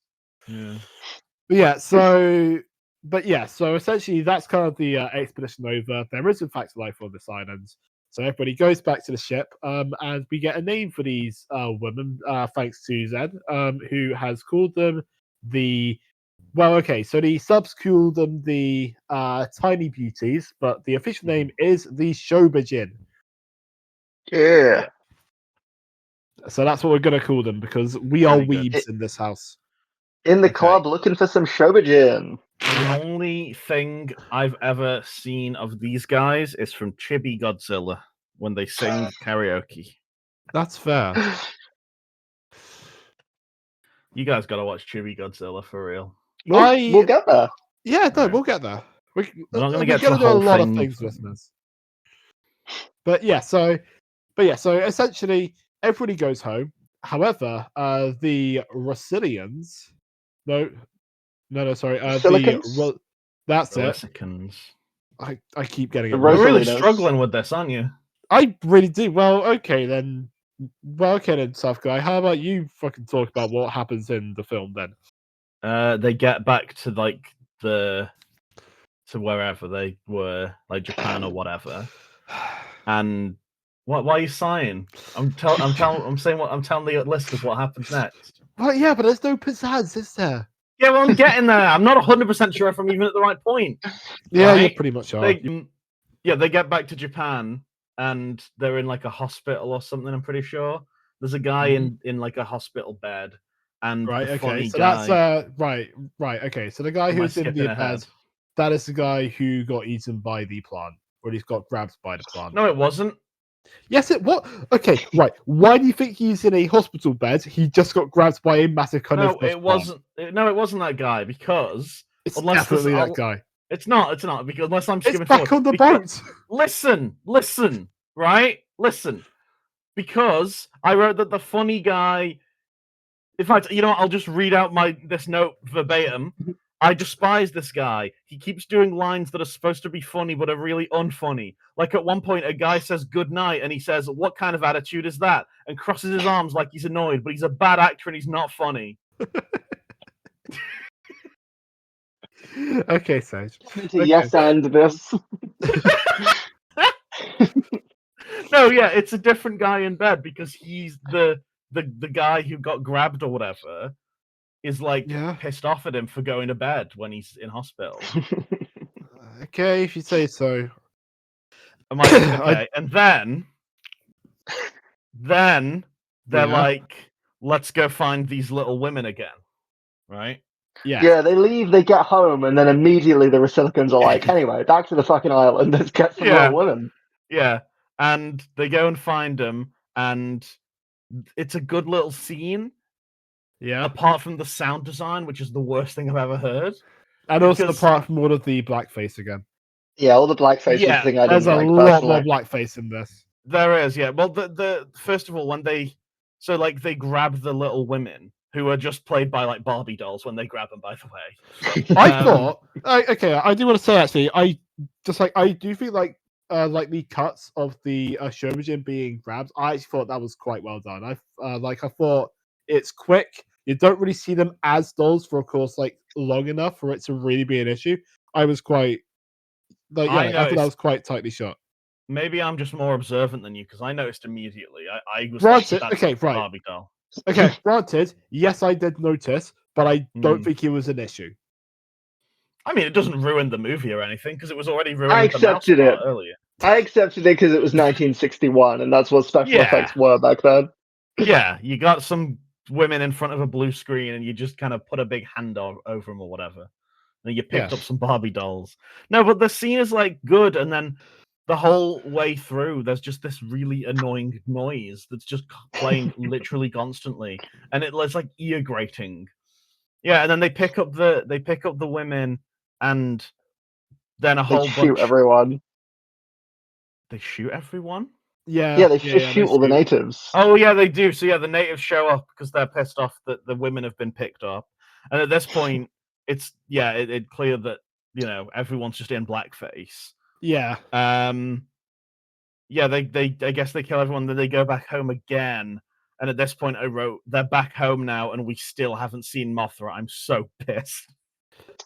So essentially that's kind of the expedition over. There is in fact life on this island, so everybody goes back to the ship, and we get a name for these women, thanks to Zed, who has called them the. Well, okay, so the subs call them the Tiny Beauties, but the official name is the Shobajin. Yeah. So that's what we're going to call them, because we are weebs in this house. In the club, looking for some Shobajin. The only thing I've ever seen of these guys is from Chibi Godzilla, when they sing karaoke. That's fair. You guys got to watch Chibi Godzilla for real. We'll get there. Yeah, no, we'll get there. We're not going to get to do a lot of things, listeners. But so essentially everybody goes home. However, the Rosillians, sorry, that's it. I keep getting it. You're really struggling with this, aren't you? I really do. Well, okay then, tough guy. How about you fucking talk about what happens in the film then? They get back to to wherever they were, like Japan or whatever. And why are you sighing? I'm telling the listeners what happens next. Well, yeah, but there's no pizzazz, is there? Yeah, well, I'm getting there. I'm not 100% sure if I'm even at the right point. Yeah, right? You pretty much are. They get back to Japan and they're in like a hospital or something. I'm pretty sure there's a guy in like a hospital bed. And that's right. Okay, so the guy who's in the bed, that is the guy who got eaten by the plant, or he's got grabbed by the plant. No, it wasn't. Yes, it was. Okay, right. Why do you think he's in a hospital bed? He just got grabbed by a massive kind of. No, it wasn't. No, it wasn't that guy because it's definitely that guy. It's not because unless I'm skipping back on the boat. Listen, right? Listen, because I wrote that the funny guy. In fact, you know what? I'll just read out this note verbatim. I despise this guy. He keeps doing lines that are supposed to be funny but are really unfunny. Like at one point, a guy says good night and he says, "What kind of attitude is that?" and crosses his arms like he's annoyed, but he's a bad actor and he's not funny. Okay, Sage. Yes, and this. No, yeah, it's a different guy in bed because he's the guy who got grabbed or whatever is pissed off at him for going to bed when he's in hospital. Okay, if you say so. Okay. And then they're like, let's go find these little women again. Right? Yeah, they leave, they get home, and then immediately the Rosilicans are like, anyway, back to the fucking island, let's get some little women. Yeah, and they go and find them, and it's a good little scene. Yeah. Apart from the sound design, which is the worst thing I've ever heard. And also apart from all of the blackface again. Yeah, all the blackface thing I didn't like. There's a lot more blackface in this. There is, yeah. Well, the first of all, when they grab the little women who are just played by like Barbie dolls when they grab them. By the way, I thought okay. I do want to say actually, I do feel like the cuts of the Showmagin being grabbed. I actually thought that was quite well done. I thought it's quick. You don't really see them as dolls for, of course, like long enough for it to really be an issue. I was quite I thought that was quite tightly shot. Maybe I'm just more observant than you because I noticed immediately. I was Granted, like, okay, right. Barbie doll. Okay, granted, yes, I did notice, but I don't Mm. think it was an issue. I mean, it doesn't ruin the movie or anything because it was already ruined. I accepted it earlier. I accepted it because it was 1961, and that's what special effects were back then. Yeah, you got some women in front of a blue screen, and you just kind of put a big hand over them or whatever. And you picked up some Barbie dolls. No, but the scene is like good, and then the whole way through, there's just this really annoying noise that's just playing literally constantly, and it's like ear grating. Yeah, and then they pick up the women, and then they shoot everyone. They shoot everyone? Yeah, they shoot all the natives. Oh yeah, they do. So yeah, the natives show up because they're pissed off that the women have been picked up, and at this point, it's clear that everyone's just in blackface. Yeah. Yeah, they I guess they kill everyone, then they go back home again. And at this point, I wrote, they're back home now, and we still haven't seen Mothra. I'm so pissed.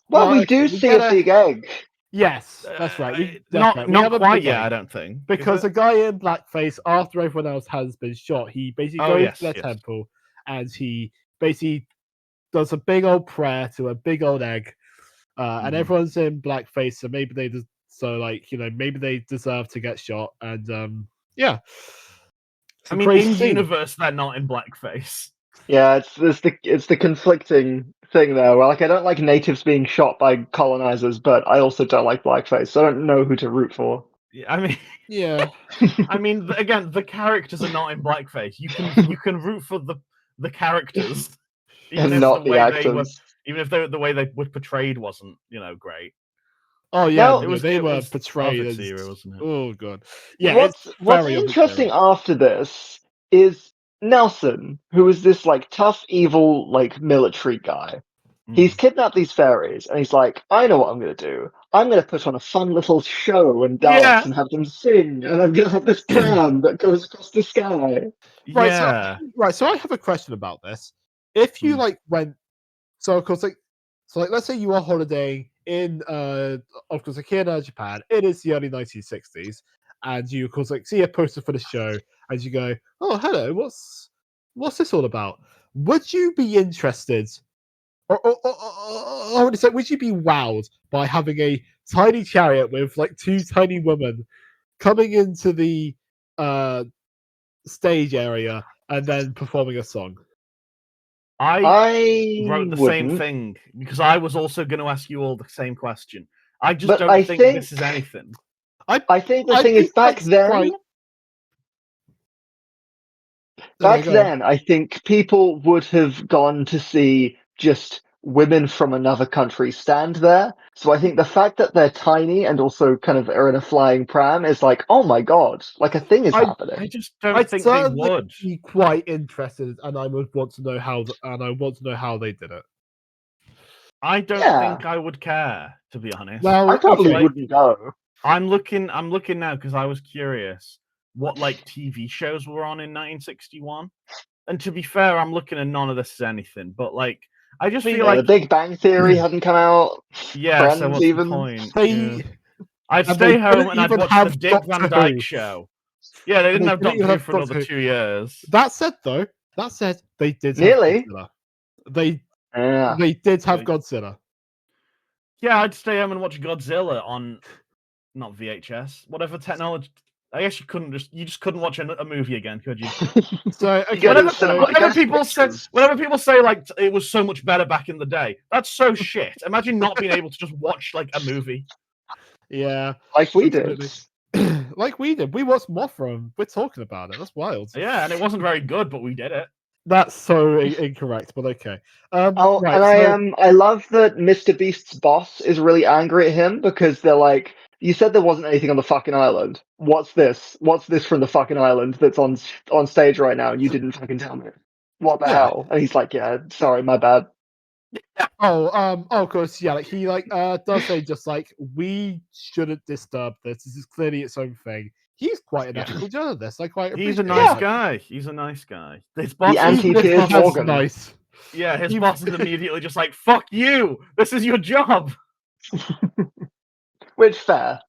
Well, we do see a big egg. Yes, that's right. Not quite yet, I don't think. Because a guy in blackface, after everyone else has been shot, he basically goes to their temple, and he basically does a big old prayer to a big old egg, and everyone's in blackface, so maybe maybe they deserve to get shot, and yeah. I mean, in universe, they're not in blackface. Yeah, it's the conflicting thing there. Where, like, I don't like natives being shot by colonizers, but I also don't like blackface. So I don't know who to root for. Yeah, I mean, yeah. I mean, again, the characters are not in blackface. You can root for the characters, even and not the actors. Even if the way they were portrayed wasn't, great. Oh yeah, they were portrayed as era, wasn't it? Oh god. Yeah. What's interesting after this is Nelson, who is this like tough, evil, like military guy. He's kidnapped these fairies, and he's like, I know what I'm going to do. I'm going to put on a fun little show and dance and have them sing, and I'm going to have this pram that goes across the sky. Right. So I have a question about this. If you went, so of course, let's say you are holidaying in, of course, here in Japan. It is the early 1960s, and you of course see a poster for the show, and you go, "Oh, hello, what's this all about?" Would you be interested? Or I would say, would you be wowed by having a tiny chariot with like two tiny women coming into the stage area and then performing a song? I wrote the same thing because I was also going to ask you all the same question. I just don't think this is anything. I think the thing is back then. Back then, I think people would have gone to see just women from another country stand there. So I think the fact that they're tiny and also kind of are in a flying pram is like, oh my god, like a thing is happening. I just don't think they would be quite interested, and I would want to know how. And I want to know how they did it. I don't think I would care, to be honest. Well, I probably wouldn't go. I'm looking now because I was curious what like TV shows were on in 1961, and to be fair, I'm looking and none of this is anything. But like, I just feel like the Big Bang Theory hadn't come out. Yeah, Friends, so what's even. the point? I'd stay home and I'd watch the Dick Van Dyke Show. Yeah, they didn't have Doctor Who for another 2 years. That said, they did nearly. They did have Godzilla. Yeah, I'd stay home and watch Godzilla on not VHS, whatever technology. I guess you just couldn't watch a movie again, could you? So whenever people say like it was so much better back in the day, that's so shit. Imagine not being able to just watch like a movie. Yeah, like we did. Like we did. We watched Mothra, and we're talking about it. That's wild. Yeah, and it wasn't very good, but we did it. That's so incorrect, but okay. I love that Mr. Beast's boss is really angry at him because they're like, You said there wasn't anything on the fucking island. What's this? What's this from the fucking island that's on stage right now? And you didn't fucking tell me. What the Yeah. hell? And he's like, yeah, sorry, my bad. Of course, yeah. Like he does say just like we shouldn't disturb this. This is clearly its own thing. He's quite an ethical journalist. I quite appreciate. He's a nice that. guy. He's a nice guy. His boss The anti-Piers That's Morgan. nice. Yeah, his boss is immediately just like, "Fuck you! This is your job." Which fair.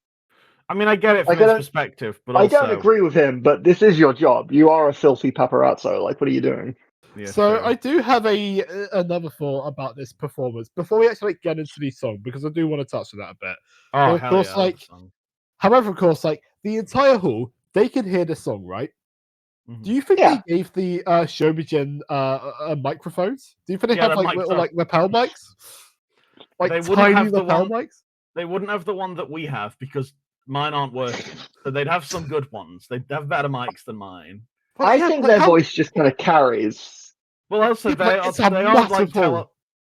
I mean, I get it from his perspective, but I also don't agree with him, but this is your job. You are a filthy paparazzo. Like, what are you doing? Yeah, So true. I do have another thought about this performance before we actually get into the song, because I do want to touch on that a bit. Oh, of hell course, yeah, I love the song. however, of course, like the entire hall, they can hear the song, right? Mhm. Do you think Yeah. they gave the Showbiz microphones? Do you think they Yeah, have the like mics little are- like lapel mics? Like They wouldn't tiny have the lapel one- mics? They wouldn't have the one that we have because mine aren't working. So they'd have some good ones. They'd have better mics than mine. But I yeah, think like, their how- voice just kind of carries. Well, also Yeah, but it's a they are like massive hall.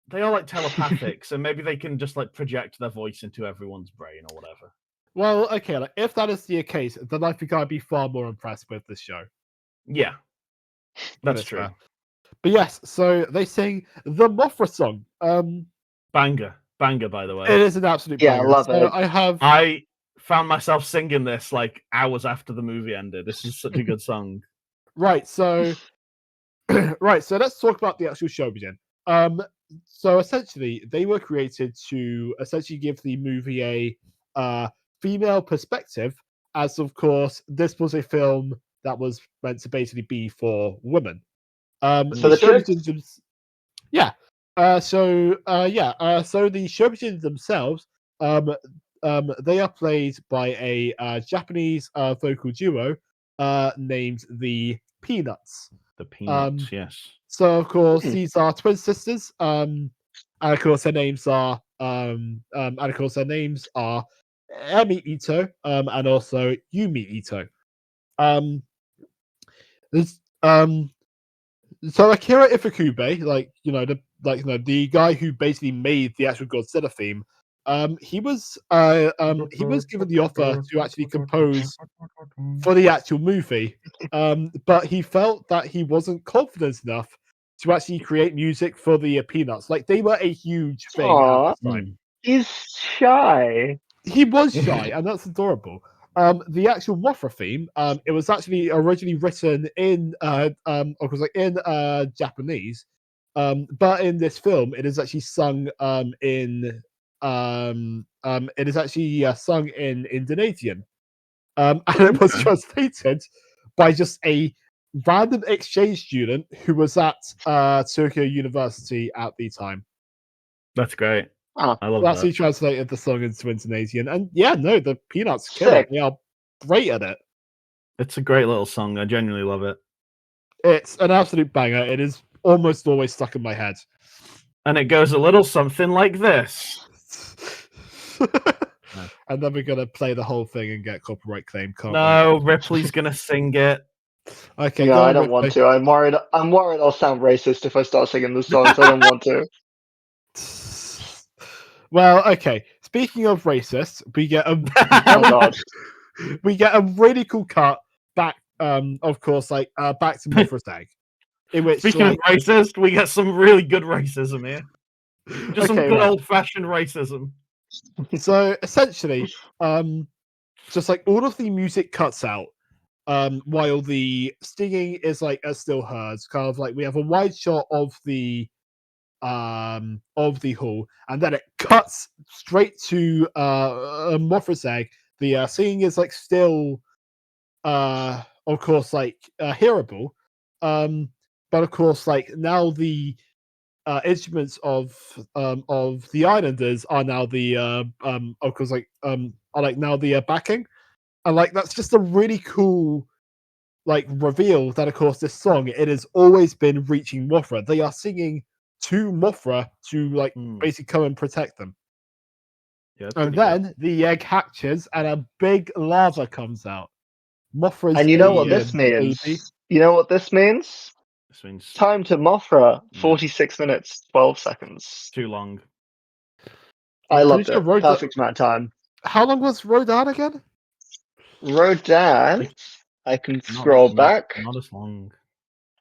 they are like telepathic, so maybe they can just like project their voice into everyone's brain or whatever. Well, okay, like if that is the case, then I think I'd be far more impressed with this show. Yeah, that's That's true. fair. But yes, so they sing the Mothra song. Banger, by the way. It is an absolute Yeah, I banger. love So it. I found myself singing this like hours after the movie ended. This is such a good song. Right, so so let's talk about the actual show again. So essentially, they were created to essentially give the movie a female perspective, as of course this was a film that was meant to basically be for women. So the chicks? So the Shobijin themselves, they are played by a Japanese vocal duo named the Peanuts. The Peanuts, yes. So of course these are twin sisters, and of course their names are Emi Ito, and also Yumi Ito. So Akira Ifukube, the guy who basically made the actual Godzilla theme, he was given the offer to actually compose for the actual movie, but he felt that he wasn't confident enough to actually create music for the Peanuts. Like they were a huge thing Aw. at the time. He's shy. He was shy, and that's adorable. The actual Mothra theme, it was actually originally written in Japanese, but in this film, it is actually sung in sung in Indonesian, and it was translated by just a random exchange student who was at Tokyo University at the time. That's great. Oh, I love That's that. who translated the song into Indonesian, and yeah, no, the Peanuts kill it. They are great at it. It's a great little song. I genuinely love it. It's an absolute banger. It is almost always stuck in my head. And it goes a little something like this. And then we're gonna play the whole thing and get copyright claim. No, Ripley's gonna sing it. Okay, no, go I on, don't Ripley. want to. I'm worried I'll sound racist if I start singing the songs. I don't want to. Well, okay. Speaking of racist, we get a Oh god. we get a really cool cut back. Of course, back to Mothra's egg. In which, Speaking of racist, we get some really good racism here. Just some good old-fashioned racism. So essentially, just like all of the music cuts out, while the stinging is still heard. Kind of like we have a wide shot of the hall, and then it cuts straight to Mothra's egg. The singing is still, of course, hearable, but of course, now the instruments of the Islanders are now the of course are now the backing, and that's just a really cool reveal that of course this song, it has always been reaching Mothra. They are singing to Mothra to basically come and protect them. Yeah, and then the egg hatches and a big lava comes out. Mothra's and you know what alien this means? baby. You know what this means? This means Time to Mothra, 46 minutes, 12 seconds. Too long. I loved Pretty it. sure Perfect amount of time. How long was Rodan again? Rodan, I can scroll back. Not as long.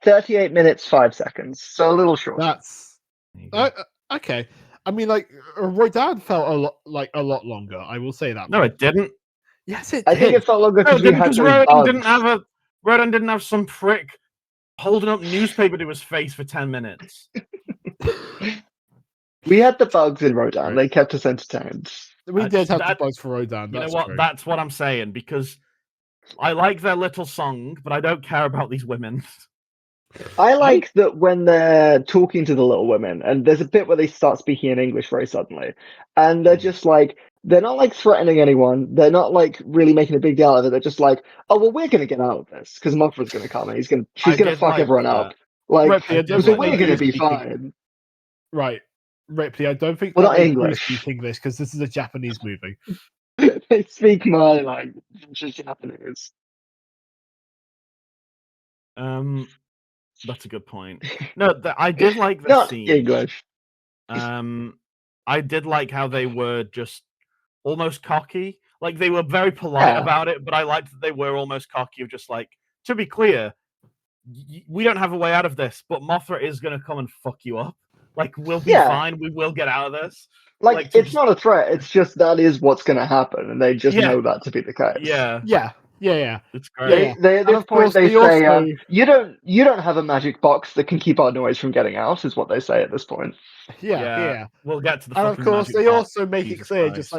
38 minutes, 5 seconds. So a little short. That's okay. I mean, like Rodan felt a lot longer. I will say that. No, it didn't. Yes, it I did. think it felt longer No, because we had those Rodan bugs. didn't have some prick holding up newspaper to his face for 10 minutes. We had the bugs in Rodan. Right. They kept us entertained. We did have the bugs for Rodan. You know what? True. That's what I'm saying, because I like their little song, but I don't care about these women. I like that when they're talking to the little women, and there's a bit where they start speaking in English very suddenly, and they're just like, they're not like threatening anyone. They're not like really making a big deal out of it. They're just like, oh well, we're gonna get out of this because Mothra's gonna come and she's gonna fuck everyone up. Like, Ripley, so we're gonna be fine. Right, Ripley. I don't think Well, not they English. speak English because this is a Japanese movie. They speak my language, which is Japanese. That's a good point. No, I did like the Not scene. English. I did like how they were just almost cocky. Like, they were very polite about it, but I liked that they were almost cocky of just like, to be clear, we don't have a way out of this, but Mothra is going to come and fuck you up. Like, we'll be fine. We will get out of this. Like it's not a threat. It's just that is what's going to happen, and they just know that to be the case. Yeah. It's great. At this point they say, you don't have a magic box that can keep our noise from getting out, is what they say at this point. Yeah. We'll get to the. And of course, they also make it clear, Christ.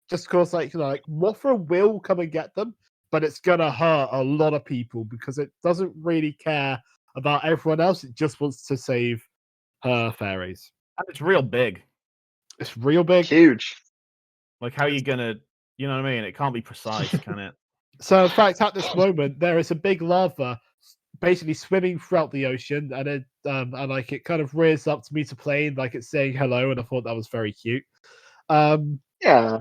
just cause like Mothra will come and get them, but it's gonna hurt a lot of people because it doesn't really care about everyone else. It just wants to save her fairies. And it's real big. It's real big, huge. Like, how are you gonna? You know what I mean? It can't be precise, can it? So, in fact, at this moment, there is a big lava basically swimming throughout the ocean, and it kind of rears up to meet a plane, like it's saying hello, and I thought that was very cute. Yeah.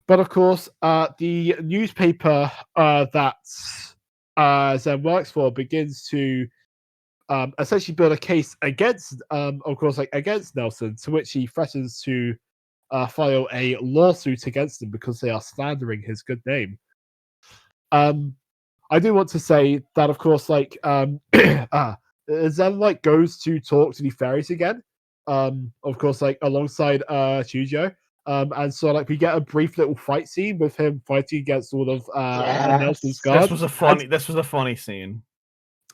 But of course, the newspaper that Zen works for begins to essentially build a case against, against Nelson, to which he threatens to file a lawsuit against them because they are slandering his good name. I do want to say that, of course, Zen goes to talk to the fairies again. Of course, alongside Chujo. And so we get a brief little fight scene with him fighting against all of Nelson's guards. This was a funny scene.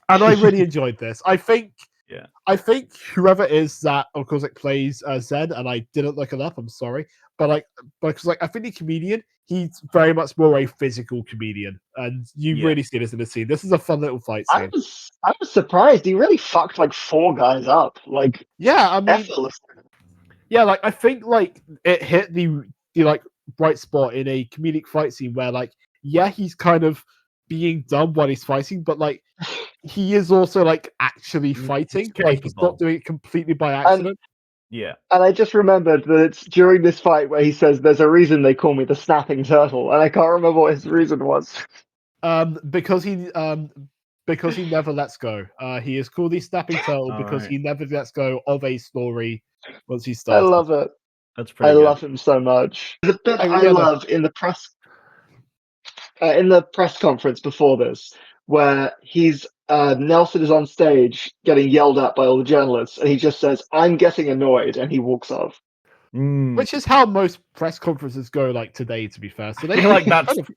And I really enjoyed this. I think whoever it is that, of course, plays Zen, and I didn't look it up, I'm sorry, but because I think the comedian, he's very much more a physical comedian, and you really see this in the scene. This is a fun little fight scene. I was surprised. He really fucked 4 guys up. Effortlessly. Yeah, I think it hit the bright spot in a comedic fight scene where he's kind of being dumb while he's fighting, but he is also actually fighting. He's not doing it completely by accident. And I just remembered that it's during this fight where he says, "There's a reason they call me the snapping turtle," and I can't remember what his reason was. Because he never lets go. He is called the snapping turtle because he never lets go of a story once he starts. I love it. That's pretty. I love him so much. The bit I love in the press conference before this, where Nelson is on stage getting yelled at by all the journalists, and he just says, "I'm getting annoyed," and he walks off. Which is how most press conferences go today, to be fair. So they feel like that's something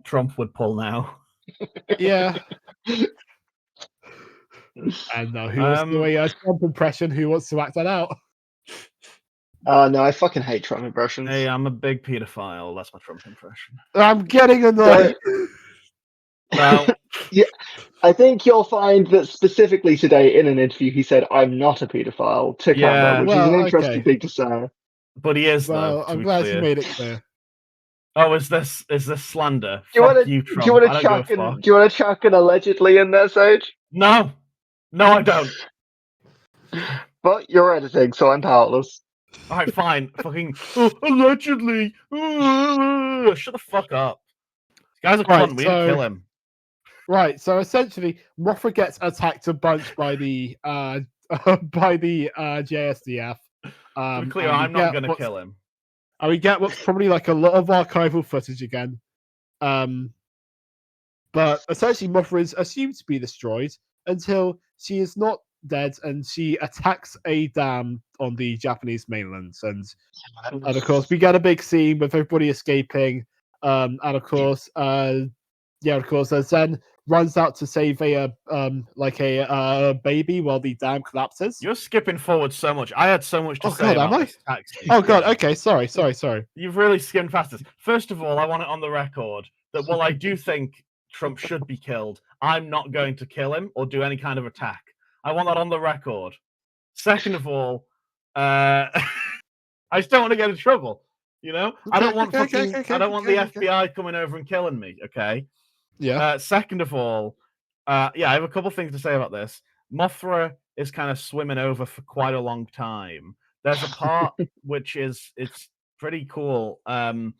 Trump would pull now. Yeah. And who wants to do a Trump impression? Who wants to act that out? No, I fucking hate Trump impressions. Hey, I'm a big pedophile. That's my Trump impression. I'm getting annoyed. Well, yeah, I think you'll find that specifically today in an interview he said, "I'm not a pedophile" to camera, which is an interesting thing to say. But he is, well, though. I'm glad you made it clear. Oh, is this slander? Do you want to chuck an allegedly in there, Sage? No, I don't. But you're editing, so I'm powerless. All right, fine. Fucking allegedly. Shut the fuck up. This guy's a cunt. We need to kill him. Right. So essentially, Mothra gets attacked a bunch by the JSDF. To be clear, I'm not going to kill him. and we get what's probably like a lot of archival footage again. But essentially, Mothra is assumed to be destroyed until she is not dead, and she attacks a dam on the Japanese mainland. And of course, we get a big scene with everybody escaping. And of course, Zen runs out to save a baby while the dam collapses. You're skipping forward so much. I had so much to say about this taxi. Oh god, okay, sorry. You've really skimmed past this. First of all, I want it on the record that while I do think Trump should be killed, I'm not going to kill him or do any kind of attack. I want that on the record. Second of all, I just don't want to get in trouble. You know, I don't want I don't want the FBI coming over and killing me. Okay. Yeah. Second of all, I have a couple things to say about this. Mothra is kind of swimming over for quite a long time. There's a part which it's pretty cool. The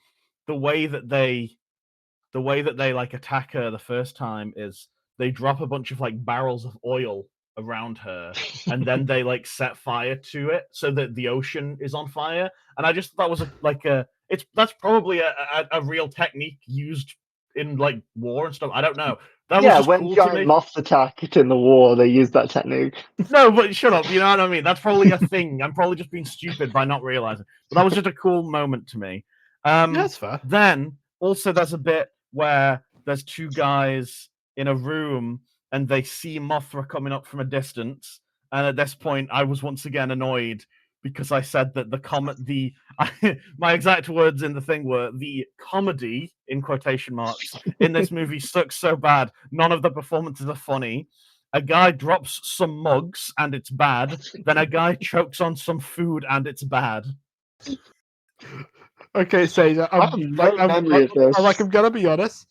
way that they like attack her the first time is they drop a bunch of like barrels of oil around her, and then they like set fire to it so that the ocean is on fire. And I just thought that was that's probably a real technique used in like war and stuff. I don't know. That was just when cool giant to me. moths attacked in the war, they used that technique. No, but shut up. You know what I mean? That's probably a thing. I'm probably just being stupid by not realizing. But that was just a cool moment to me. That's fair. Then also there's a bit where there's two guys in a room and they see Mothra coming up from a distance. And at this point, I was once again annoyed because I said that my exact words in the thing were the comedy in quotation marks in this movie sucks so bad. None of the performances are funny. A guy drops some mugs and it's bad. Then a guy chokes on some food and it's bad. Okay, Sage, I'm gonna be honest.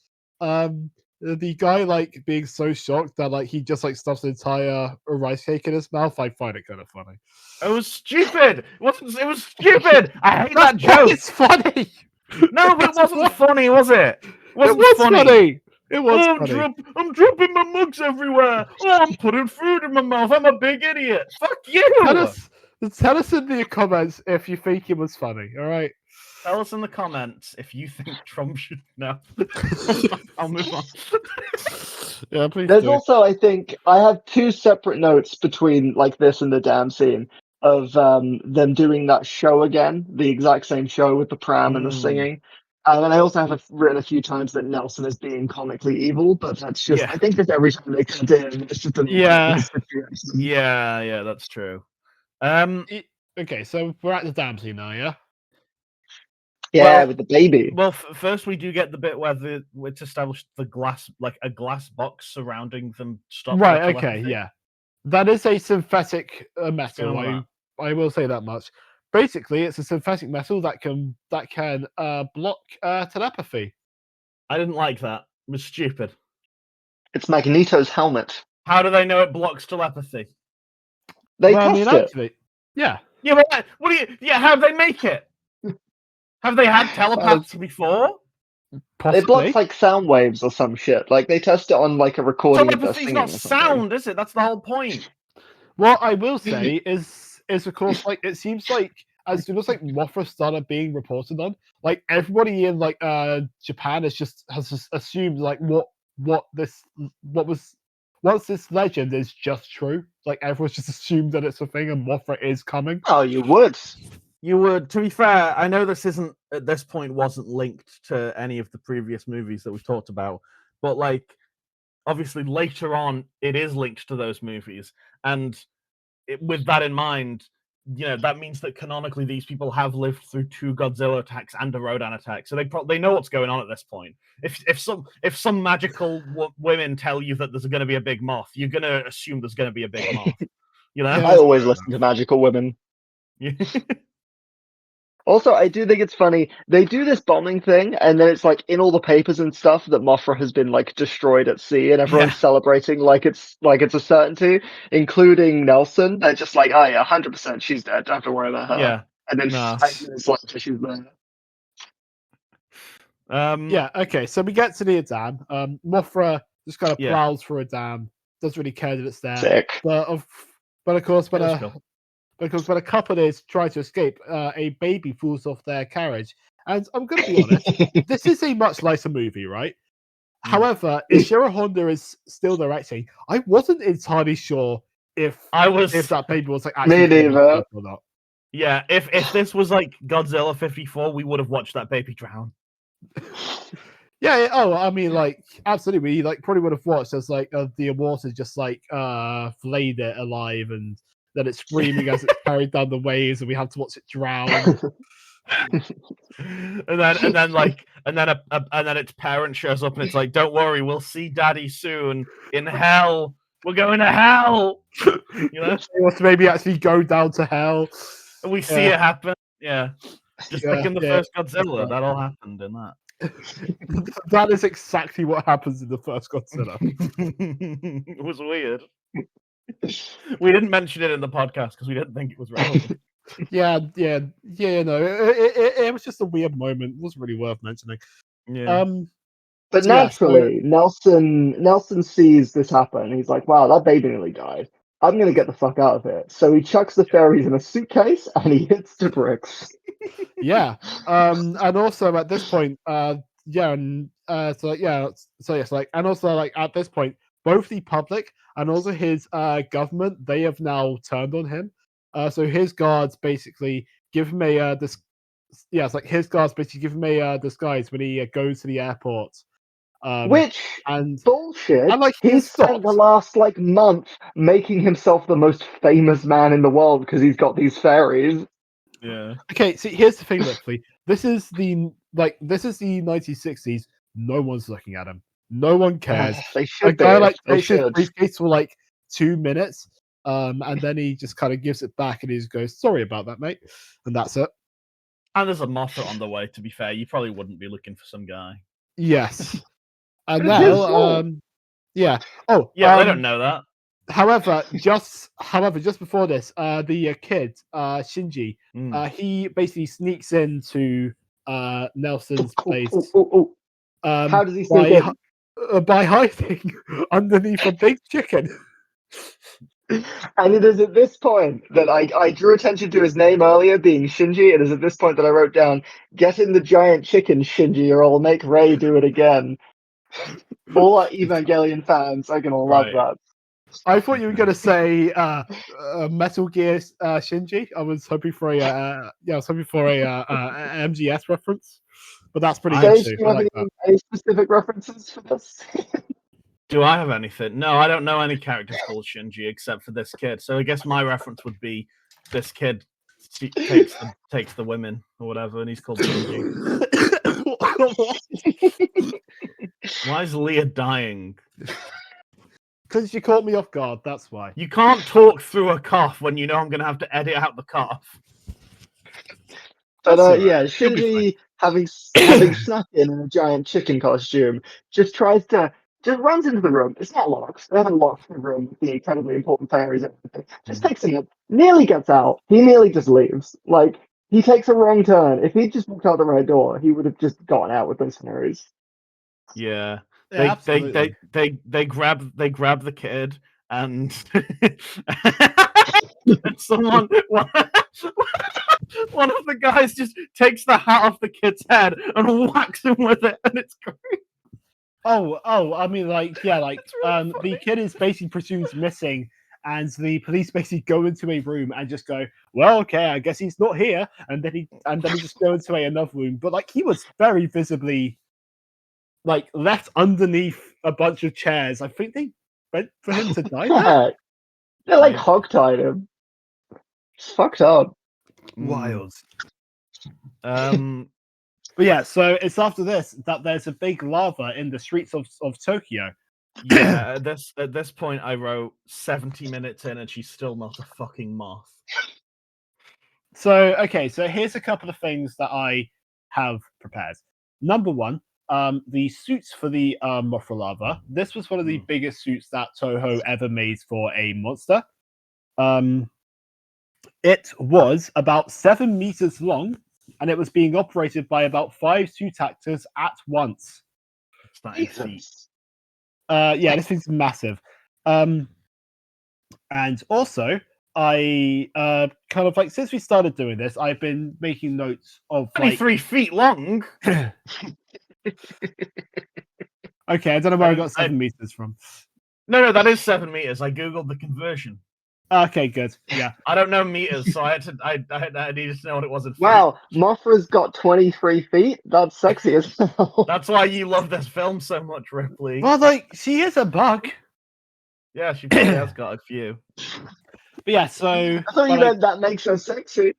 The guy like being so shocked that like he just like stuffs the entire rice cake in his mouth. I find it kind of funny. It was stupid. It was stupid. I hate that joke. It's funny. No, but it wasn't funny, was it? It was funny. It was funny. I'm dropping my mugs everywhere. Oh, I'm putting food in my mouth. I'm a big idiot. Fuck you. Tell us in the comments if you think it was funny. All right. Tell us in the comments if you think Trump should. No. I'll move on. Yeah, please. There's also, I think, I have two separate notes between like this and the dam scene of them doing that show again, the exact same show with the pram and the singing. And then I also have written a few times that Nelson is being comically evil, but that's just, I think that every time they come to him, it's just Yeah, that's true. Okay, so we're at the dam scene now, yeah? Yeah, with the baby. Well, first we do get the bit where it's established the glass, like a glass box surrounding them. Right. Okay. Yeah, that is a synthetic metal. I will say that much. Basically, it's a synthetic metal that can block telepathy. I didn't like that. It was stupid. It's Magneto's helmet. How do they know it blocks telepathy? They test it. Yeah. Yeah, but what do you? Yeah, how do they make it? Have they had telepaths before? Possibly. It blocks like sound waves or some shit. Like they test it on like a recording of their singing. Telepathy's not sound, is it? That's the whole point. What I will say is of course like it seems like as soon as like Mothra started being reported on, like everybody in like Japan has just assumed like once this legend is just true, like everyone's just assumed that it's a thing and Mothra is coming. Oh, you would. You would. To be fair, I know this isn't at this point wasn't linked to any of the previous movies that we've talked about, but like obviously later on it is linked to those movies, and with that in mind, you know that means that canonically these people have lived through 2 Godzilla attacks and a Rodan attack, so they know what's going on at this point. If some magical women tell you that there's going to be a big moth, you're going to assume there's going to be a big moth. You know, I always listen to magical women. Also, I do think it's funny. They do this bombing thing, and then it's like in all the papers and stuff that Mothra has been like destroyed at sea, and everyone's celebrating like it's a certainty, including Nelson. They're just like, oh yeah, 100%, she's dead. Don't have to worry about her. Yeah, and then 5 minutes later, she's there. Yeah. Okay. So we get to the dam. Mothra just kind of prowls through a dam. Doesn't really care that it's there. Sick. But of course, when because when a couple is trying to escape, a baby falls off their carriage. And I'm going to be honest, this is a much lighter movie, right? However, Ishiro Honda is still directing. I wasn't entirely sure if that baby was like actually Me neither. or not. Yeah, if this was like Godzilla 54, we would have watched that baby drown. Yeah. Oh, I mean, like absolutely. We like probably would have watched as like the water just like flayed it alive, and then it's screaming as it's carried down the waves, and we have to watch it drown. and then its parent shows up and it's like, don't worry, we'll see daddy soon in hell. We're going to hell. You know, or to maybe actually go down to hell. And we see it happen. Yeah, just like in the first Godzilla, right. that all happened in that. That is exactly what happens in the first Godzilla. It was weird. We didn't mention it in the podcast because we didn't think it was relevant. Yeah. No, it was just a weird moment. It wasn't really worth mentioning. Yeah. But naturally, Nelson sees this happen. He's like, "Wow, that baby nearly died. I'm gonna get the fuck out of here." So he chucks the fairies in a suitcase and he hits the bricks. Yeah. And also at this point, and also like at this point, both the public and also his government, they have now turned on him. So his guards basically give him a disguise when he goes to the airport. Which and bullshit! and, like, He's spent the last month making himself the most famous man in the world because he's got these fairies. Yeah. Okay, see, here's the thing, Ripley. This is the 1960s. No one's looking at him. No one cares. They should. A guy takes his briefcase for 2 minutes, and then he just kind of gives it back, and he just goes, "Sorry about that, mate," and that's it. And there's a Mothra on the way. To be fair, you probably wouldn't be looking for some guy. Yes. And now, yeah. Oh, yeah. They don't know that. However, just before this, the kid, Shinji, he basically sneaks into Nelson's place. How does he sneak in? By hiding underneath a big chicken. And it is at this point that I drew attention to his name earlier being Shinji. It is at this point that I wrote down, "Get in the giant chicken, Shinji, or I'll make Rei do it again." All our Evangelion fans are going to love that. I thought you were going to say Metal Gear Shinji. I was hoping for a MGS reference, but that's pretty good too. Do you have any specific references for this? Do I have anything? No, I don't know any characters called Shinji except for this kid. So I guess my reference would be this kid takes the women or whatever, and he's called Shinji. Why is Leah dying? Because you caught me off guard, that's why. You can't talk through a cough when you know I'm going to have to edit out the cough. But Shinji, having snuck in a giant chicken costume, just runs into the room. It's not locked. They haven't locked the room with the incredibly important fairies and everything. Just takes him, nearly gets out. He nearly just leaves. He takes a wrong turn. If he'd just walked out the right door, he would have just gotten out with those fairies. Yeah. Yeah, they grab the kid and someone one of the guys just takes the hat off the kid's head and whacks him with it, and it's great. I mean, the kid is basically presumed missing, and the police basically go into a room and just go, "Well, okay, I guess he's not here," and then he just go into another room, but he was very visibly left underneath a bunch of chairs. I think they went for him to die there. They hogtied him. It's fucked up. Wild. But yeah, so it's after this that there's a big lava in the streets of Tokyo. Yeah, at this point I wrote 70 minutes in and she's still not a fucking moth. So here's a couple of things that I have prepared. Number one, the suits for the Mothra lava. This was one of the biggest suits that Toho ever made for a monster. It was about 7 meters long, and it was being operated by about 5 suit actors at once. This thing's massive. And also, I kind of like since we started doing this, I've been making notes of like 23 feet long. Okay, I don't know where I got 7 meters from. No, that is 7 meters. I googled the conversion. Okay, good. Yeah. I don't know meters, so I had to. I needed to know what it was in feet. Wow, Mothra's got 23 feet. That's sexy as hell. That's why you love this film so much, Ripley. Well, like she is a bug. Yeah, she probably has got a few. But yeah, so I thought you meant that makes her sexy.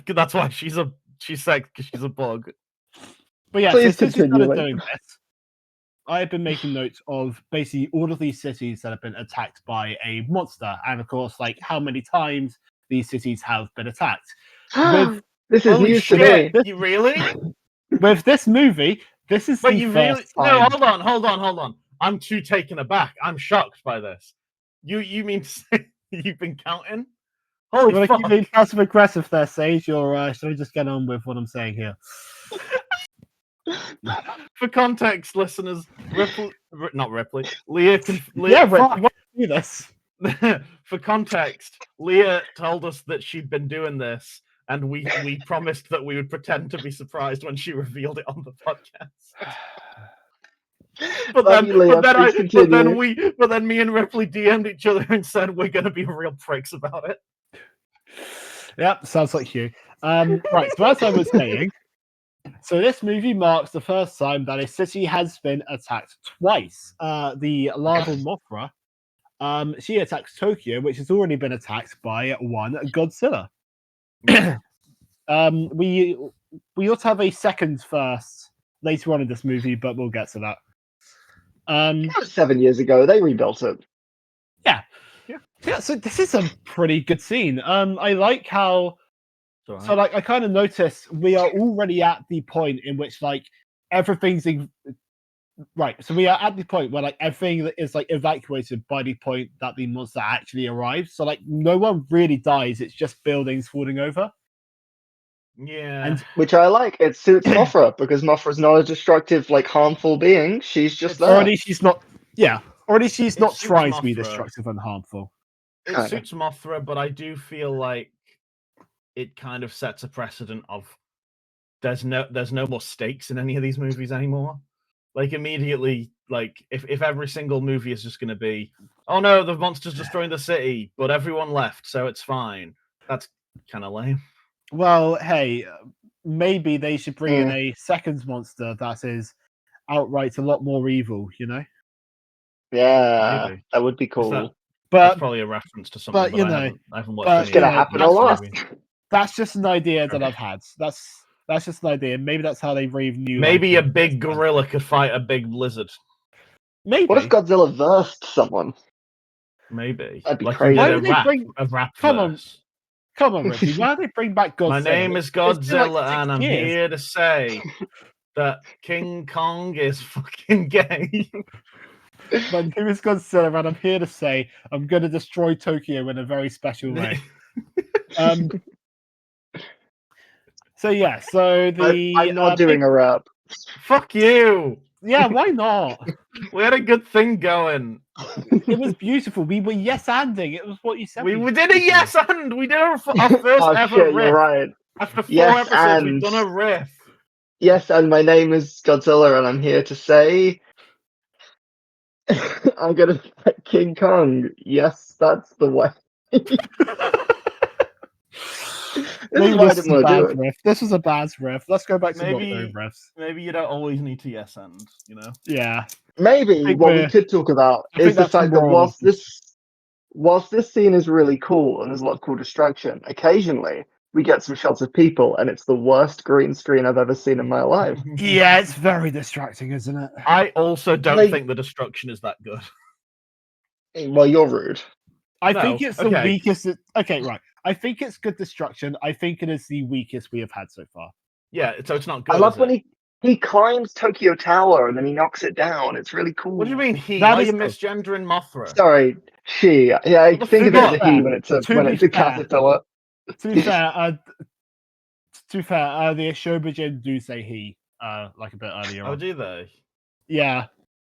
That's why she's sexy because she's a bug. But yeah, Please so since we started continue. doing this, I've been making notes of basically all of these cities that have been attacked by a monster, and of course, like how many times these cities have been attacked. This is Holy news to me. shit! You really? With this movie, this is But the you first really? time. No, hold on. I'm too taken aback. I'm shocked by this. You mean to say you've been counting? Holy You want to fuck! keep being passive aggressive there, Sage, or should I just get on with what I'm saying here? For context, listeners, not Ripley, Leah. Yeah, Rick, fuck. why do this? For context, Leah told us that she'd been doing this, and we promised that we would pretend to be surprised when she revealed it on the podcast. But then me and Ripley DM'd each other and said we're going to be real pricks about it. Yep, sounds like you. Right, so as I was saying, so this movie marks the first time that a city has been attacked twice. The larval Mothra, she attacks Tokyo, which has already been attacked by one Godzilla. We ought to have a second first later on in this movie, but we'll get to that. That was 7 years ago. They rebuilt it. Yeah, so this is a pretty good scene. I like how so like I kind of noticed we are already at the point in which like everything's right. So we are at the point where like everything is like evacuated by the point that the monster actually arrives. So like no one really dies. It's just buildings falling over. Yeah, And which I like. It suits Mothra because Mothra's not a destructive, like harmful being. She's just there. already she's not. Yeah, already she's not suits trying to be Mothra. destructive and harmful. It Kinda. suits Mothra, but I do feel like it kind of sets a precedent of there's no more stakes in any of these movies anymore. Like immediately, like if every single movie is just going to be, oh no, the monster's destroying the city, but everyone left, so it's fine. That's kind of lame. Well, hey, maybe they should bring in a second monster that is outright a lot more evil. You know? Yeah, Maybe. that would be cool. That's But probably a reference to something. but, you know, I haven't watched. but, It's gonna you know, happen a that's lot. that's just an idea that I've had. That's just an idea. Maybe that's how they breathe new. Maybe life a into big this. gorilla could fight a big lizard. Maybe. What if Godzilla versed someone? Maybe. That'd be like crazy. you Why did would they bring- a rap Come on. verse. Come on, Ricky. Why don't they bring back Godzilla? My name is It's been, Godzilla, like, 6 and I'm years. here to say that King Kong is fucking gay. My name is Godzilla, and I'm here to say I'm going to destroy Tokyo in a very special way. So yeah, so I'm not doing a rap. Fuck you. Yeah, why not? We had a good thing going. It was beautiful. We were yes-anding. It was what you said. We did a yes and we did our first Oh ever shit, riff. you're right. After 4 Yes, episodes, we've and- done a riff. Yes, and my name is Godzilla, and I'm here to say I'm gonna fight King Kong. Yes, that's the way. This is why I didn't want to do it. riff. This was a bad riff. Let's go back to Maybe- not doing riffs. Maybe you don't always need to yes and, you know? Yeah. Maybe think what we we're- could talk about I think is the that's fact that moral. whilst this scene is really cool and there's a lot of cool destruction, occasionally we get some shots of people and it's the worst green screen I've ever seen in my life. Yeah, it's very distracting, isn't it? I also don't Like- think the destruction is that good. Well, you're rude. I No, think it's the okay. weakest. Okay, right. I think it's good destruction. I think it is the weakest we have had so far. Yeah, so it's not good. I love is when it? he climbs Tokyo Tower and then he knocks it down. It's really cool. What do you mean he? That Are is you cool. misgendering Mothra? Sorry, she. Yeah, I What the think of it fuck? as a he when it's a To be fair. caterpillar. To be fair, the Ashobijin do say he, like a bit earlier Oh, on. do they? Yeah.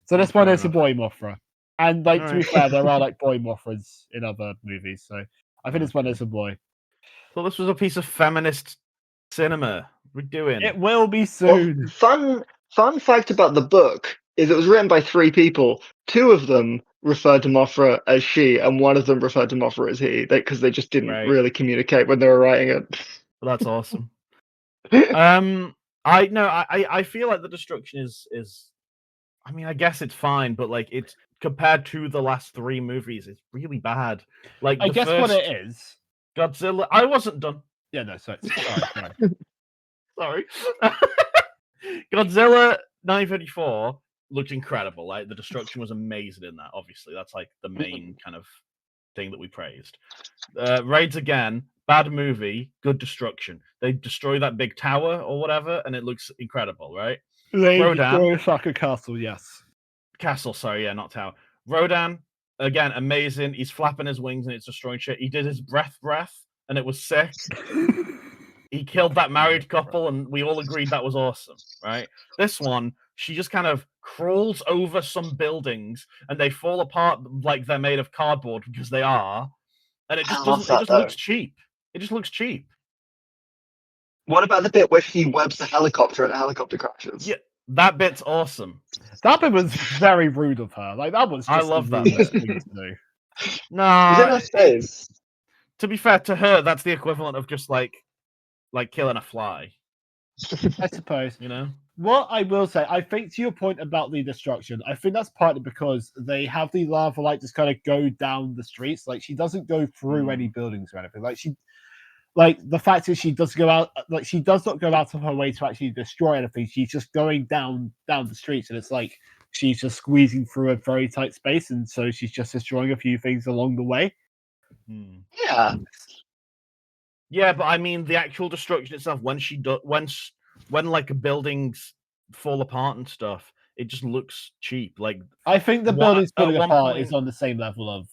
So this one Fair is your enough. boy Mothra. And like to be Alright. fair, there are like boy Mothras in other movies, so I think this one is a boy. So this was a piece of feminist cinema. We're doing. It will be Well, soon. fun fact about the book is it was written by 3 people. 2 of them referred to Mothra as she, and 1 of them referred to Mothra as he, because they just didn't Right. really communicate when they were writing it. Well, that's awesome. I feel like the destruction is. I mean, I guess it's fine, but like it's compared to the last 3 movies, it's really bad. Like I the guess first what it is. Godzilla. I wasn't done. Yeah, no, sorry. Sorry. Godzilla 1954 looked incredible. Like the destruction was amazing in that. Obviously, that's like the main kind of thing that we praised. Raids again, bad movie, good destruction. They destroy that big tower or whatever, and it looks incredible, right? They Rodan. destroy Osaka Castle, yes. Castle, sorry, yeah, not tower. Rodan, again, amazing. He's flapping his wings and it's destroying shit. He did his breath, and it was sick. He killed that married couple, and we all agreed that was awesome, right? This one, she just kind of crawls over some buildings, and they fall apart like they're made of cardboard because they are, and it just doesn't. It just looks cheap. It just looks cheap. What about the bit where she webs the helicopter and the helicopter crashes? Yeah, that bit's awesome. That bit was very rude of her. Like that was. Just I love that bit. No, space. To be fair to her, that's the equivalent of just like killing a fly. I suppose. You know. What I will say, I think to your point about the destruction, I think that's partly because they have the lava light just kind of go down the streets. Like she doesn't go through any buildings or anything. Like the fact is she does go out, like she does not go out of her way to actually destroy anything. She's just going down the streets, and it's like she's just squeezing through a very tight space, and so she's just destroying a few things along the way. Yeah. Yeah, but I mean the actual destruction itself, when like buildings fall apart and stuff, it just looks cheap. Like I think the buildings falling apart is on the same level of.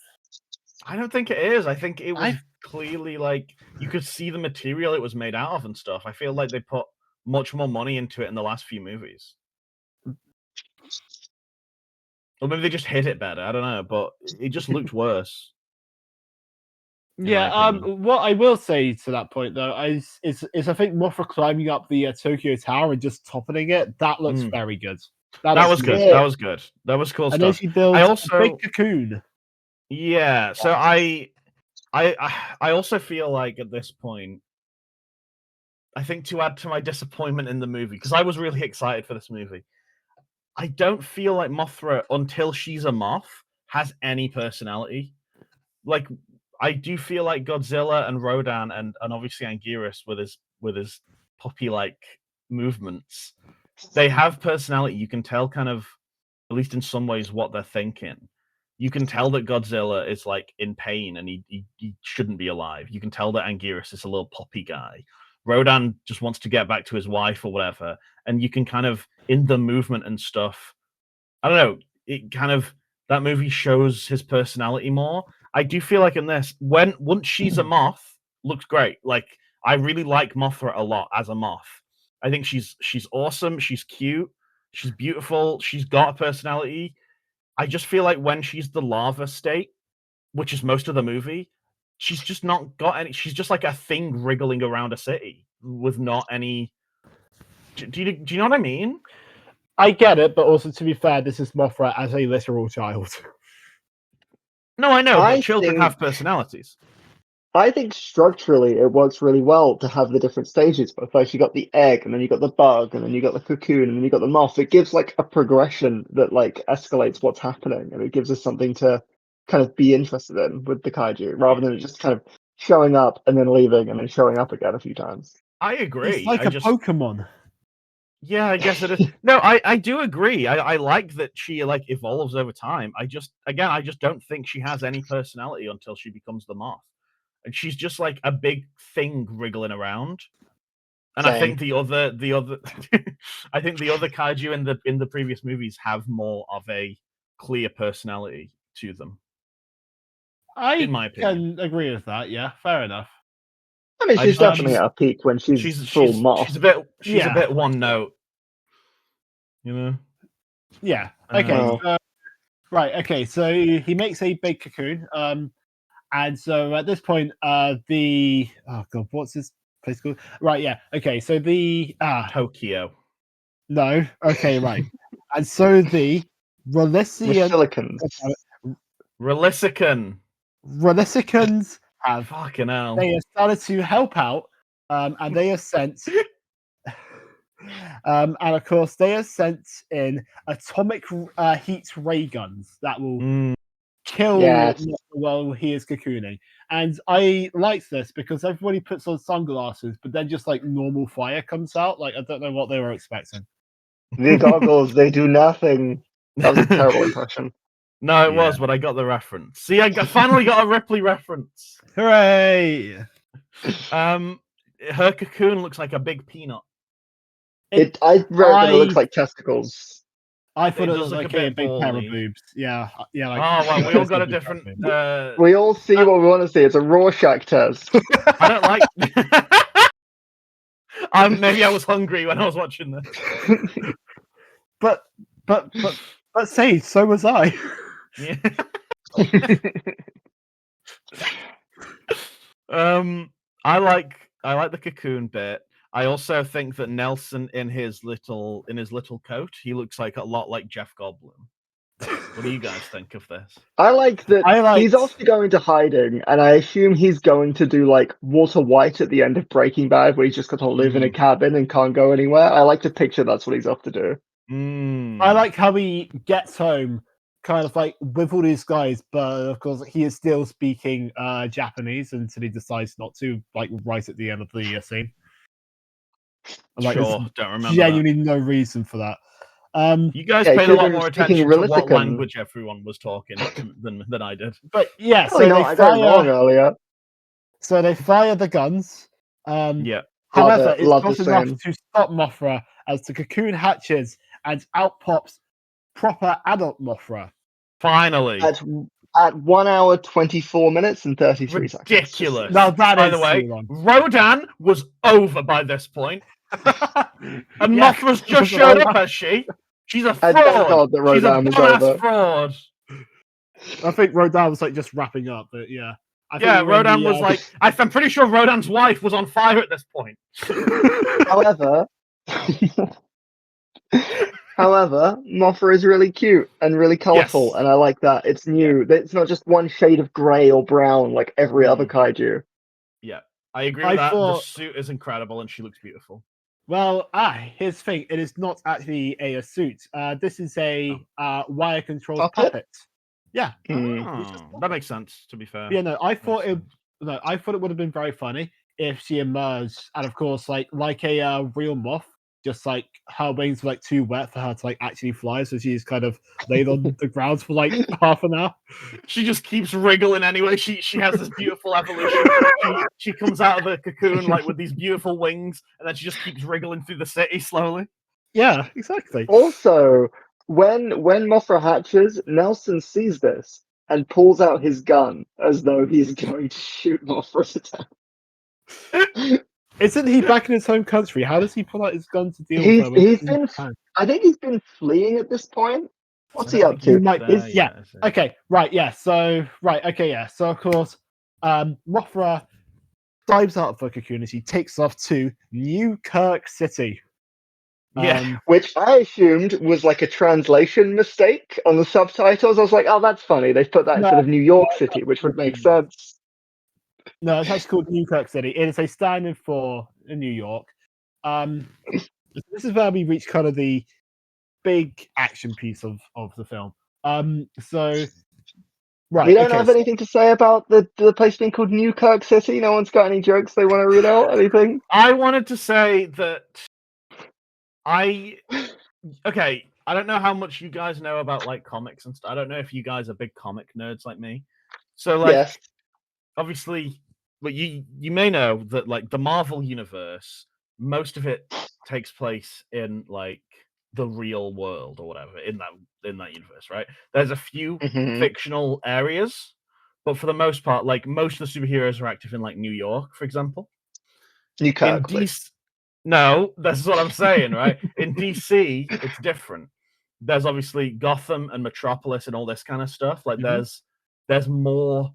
I don't think it is. I think it was clearly like you could see the material it was made out of and stuff. I feel like they put much more money into it in the last few movies. Or maybe they just hit it better. I don't know, but it just looked worse. Yeah, what I will say to that point though is I think Mothra climbing up the Tokyo Tower and just toppling it, that looks very good. That was good. That was good. That was cool and stuff. then she builds a big cocoon. Yeah, so I also feel like at this point, I think to add to my disappointment in the movie, because I was really excited for this movie, I don't feel like Mothra, until she's a moth, has any personality. Like, I do feel like Godzilla and Rodan and obviously Anguirus with his puppy-like movements, they have personality. You can tell kind of, at least in some ways, what they're thinking. You can tell that Godzilla is like in pain and he shouldn't be alive. You can tell that Anguirus is a little puppy guy. Rodan just wants to get back to his wife or whatever. And you can kind of, in the movement and stuff, I don't know, it kind of, that movie shows his personality more. I do feel like in this, once she's a moth, looks great. Like, I really like Mothra a lot as a moth. I think she's awesome. She's cute. She's beautiful. She's got a personality. I just feel like when she's the lava state, which is most of the movie, she's just not got any. She's just like a thing wriggling around a city with not any. Do you know what I mean? I get it, but also to be fair, this is Mothra as a literal child. No, I know, but children have personalities. I think structurally it works really well to have the different stages. But first you got the egg, and then you got the bug, and then you got the cocoon, and then you got the moth. It gives like a progression that like escalates what's happening, and it gives us something to kind of be interested in with the kaiju, rather than just kind of showing up and then leaving and then showing up again a few times. I agree. It's like Pokemon. Yeah, I guess it is. No, I do agree. I like that she like evolves over time. I just don't think she has any personality until she becomes the moth. And she's just like a big thing wriggling around. And Same. I think the other I think the other kaiju in the previous movies have more of a clear personality to them. In my opinion. Can agree with that, yeah. Fair enough. I mean, she's definitely at a peak when she's full moth. She's a bit one note. You know? Yeah. Okay. Right. Okay. So he makes a big cocoon. And so at this point, what's this place called? Right. Yeah. Okay. So Tokyo. no. Okay. Right. And so the Relician Silicons. Relisicans have Fucking hell. they have started to help out, and they have sent, and of course they have sent in atomic heat ray guns that will kill Yes. while he is cocooning. And I like this because everybody puts on sunglasses, but then just like normal fire comes out. Like I don't know what they were expecting. The goggles, they do nothing. That was a terrible impression. No, it was, but I got the reference. See, finally got a Ripley reference. Hooray! Her cocoon looks like a big peanut. I read that it looks like testicles. I thought it does was look like a a bit big pair of baldy. boobs. Yeah. Like, well, we all got a different. We all see what we want to see. It's a Rorschach test. I don't like. Maybe I was hungry when I was watching this. But Sage, so was I. Yeah. I like the cocoon bit. I also think that Nelson in his little coat, he looks like a lot like Jeff Goldblum. What do you guys think of this? I like that he's obviously going to hiding, and I assume he's going to do like Walter White at the end of Breaking Bad, where he's just got to live in a cabin and can't go anywhere. I like to picture that's what he's off to do. I like how he gets home kind of like with all these guys, but of course he is still speaking Japanese until he decides not to, like right at the end of the scene. Like, sure, don't remember. Genuinely no reason for that. You guys paid a lot more attention to what language everyone was talking than I did. But yeah, so I got it wrong earlier. So they fire the guns. Yeah. However, it's not enough to stop Mothra as the cocoon hatches and out pops proper adult Mothra. Finally. At 1 hour, 24 minutes and 33 seconds. Ridiculous. Now that by is the way, too long. Rodan was over by this point. And Mothra's just showed up, has she? She's a fraud. Thank God that Rodan She's a dumbass fraud. I think Rodan was like just wrapping up, but yeah. Rodan was like, I'm pretty sure Rodan's wife was on fire at this point. However, Mothra is really cute and really colourful, and I like that. It's new. Yeah. It's not just one shade of grey or brown like every other kaiju. Yeah, I agree with that. The suit is incredible and she looks beautiful. Well, here's the thing. It is not actually a suit. This is a wire-controlled puppet. Yeah. That makes sense, to be fair. Yeah, no, I thought it would have been very funny if she emerged, and of course, like a real moth, just like her wings were like too wet for her to like actually fly, so she's kind of laid on the ground for like half an hour. She just keeps wriggling anyway. She has this beautiful evolution. She comes out of the cocoon like with these beautiful wings, and then she just keeps wriggling through the city slowly. Yeah, exactly. Also, when Mothra hatches, Nelson sees this and pulls out his gun as though he's going to shoot Mothra to death. Isn't he back in his home country? How does he pull out his gun to deal with her? I think he's been fleeing at this point. What's he up to? Okay, right, yeah. So, So, of course, Mothra dives out of her cocoon and she takes off to New Kirk City. Which I assumed was like a translation mistake on the subtitles. I was like, oh, that's funny. They've put that instead of New York City, which would make sense. No, it's actually called New Kirk City. It is a stand-in for New York. This is where we reach kind of the big action piece of the film. We don't have anything to say about the place being called New Kirk City. No one's got any jokes they want to read out. Anything? I wanted to say that I don't know how much you guys know about like comics and stuff. I don't know if you guys are big comic nerds like me. So like, obviously. But you may know that like the Marvel universe, most of it takes place in like the real world or whatever in that universe, right? There's a few fictional areas, but for the most part, like most of the superheroes are active in like New York, for example. New Kirk. No, this is what I'm saying, right? In DC, it's different. there's obviously Gotham and Metropolis and all this kind of stuff. Like there's more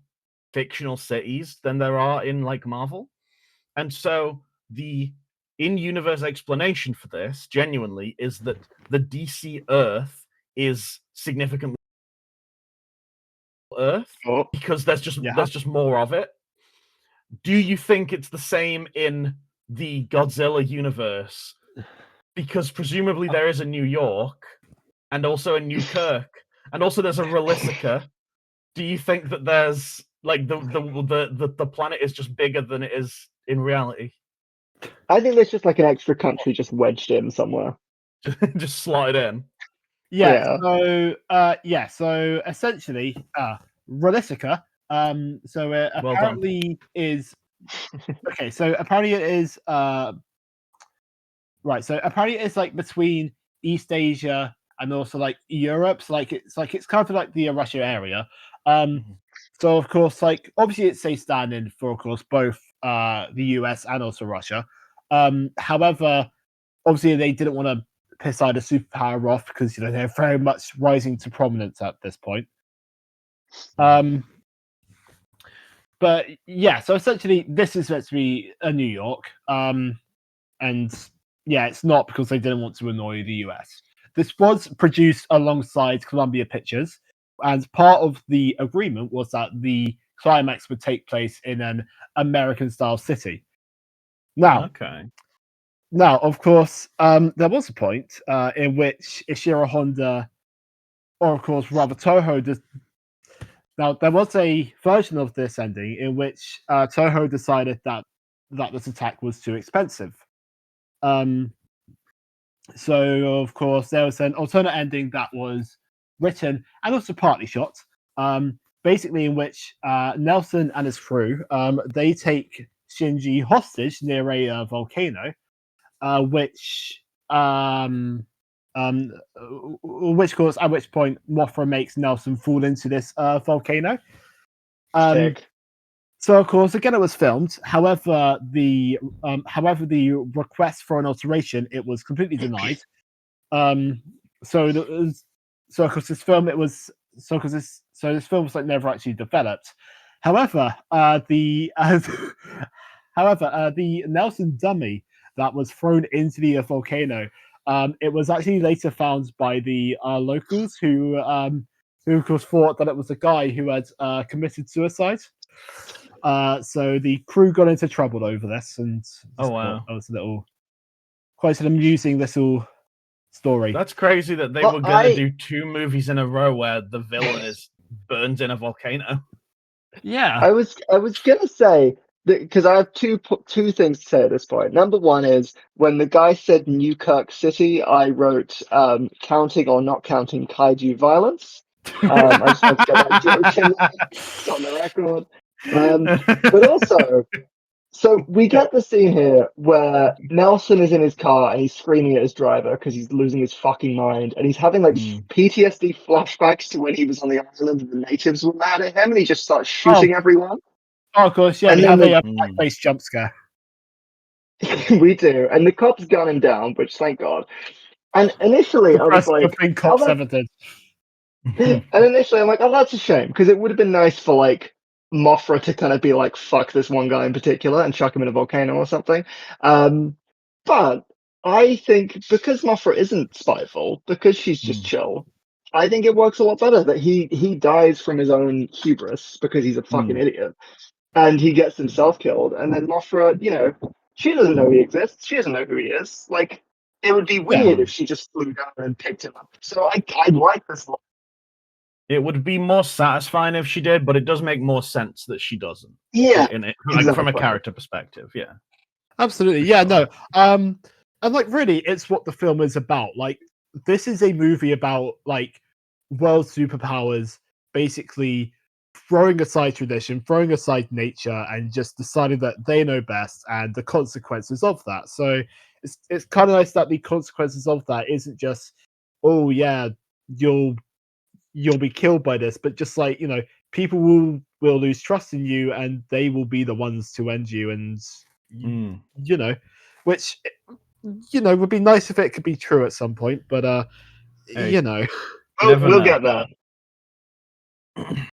fictional cities than there are in like Marvel. And so the in-universe explanation for this genuinely is that the DC Earth is significantly Earth because there's just more of it. Do you think it's the same in the Godzilla universe? Because presumably there is a New York and also a New Kirk, and also there's a Relistica. Do you think that there's like the planet is just bigger than it is in reality? I think there's just like an extra country just wedged in somewhere. Just slotted in. Yeah. So essentially, Relistica. So it apparently is okay. So apparently it is right. So apparently it's like between East Asia and also like Europe. So it's kind of like the Russia area. So of course, like obviously it stays standing for of course both the US and also Russia. However, obviously they didn't want to piss either superpower off because they're very much rising to prominence at this point. But yeah, so essentially this is meant to be a New York, and yeah, it's not because they didn't want to annoy the US. This was produced alongside Columbia Pictures, and part of the agreement was that the climax would take place in an American-style city. Now, of course, there was a point in which Ishiro Honda, or of course, rather Toho, now there was a version of this ending in which Toho decided that this attack was too expensive. So of course, there was an alternate ending that was written and also partly shot. Basically, in which Nelson and his crew they take Shinji hostage near a volcano. Which course at which point Mothra makes Nelson fall into this volcano. So of course again it was filmed. However, the request for an alteration it was completely denied. So of course this film this film was like never actually developed. However, the Nelson dummy that was thrown into the volcano. It was actually later found by the locals who of course thought that it was a guy who had committed suicide. So the crew got into trouble over this, and oh wow, that was quite an amusing little story. That's crazy that they were going to do 2 movies in a row where the villain is burned in a volcano. Yeah, I was gonna say. Because I have two things to say at this point. Number one is when the guy said New Kirk City, I wrote counting or not counting kaiju violence. I just want to get that joke in there. It's on the record. But also, so we get the scene here where Nelson is in his car and he's screaming at his driver because he's losing his fucking mind, and he's having like PTSD flashbacks to when he was on the island and the natives were mad at him, and he just starts shooting everyone. Oh, of course, yeah. And we have a blackface jump scare. We do, and the cops gun him down, which thank God. And initially, I was like, cops ever did. And initially, I'm like, oh, that's a shame because it would have been nice for like Mothra to kind of be like, fuck this one guy in particular and chuck him in a volcano or something. But I think because Mothra isn't spiteful, because she's just chill, I think it works a lot better that he dies from his own hubris because he's a fucking idiot. And he gets himself killed, and then Mothra, she doesn't know he exists. She doesn't know who he is. Like, it would be weird if she just flew down and picked him up. So I like this. It would be more satisfying if she did, but it does make more sense that she doesn't. Yeah, exactly. From a character perspective, yeah. Absolutely, yeah, no. And like, really, it's what the film is about. Like, this is a movie about like world superpowers basically throwing aside tradition, throwing aside nature, and just deciding that they know best and the consequences of that. So it's kind of nice that the consequences of that isn't just, oh yeah, you'll be killed by this, but just like, people will lose trust in you and they will be the ones to end you, and which would be nice if it could be true at some point, but Hey. you know. We'll get there.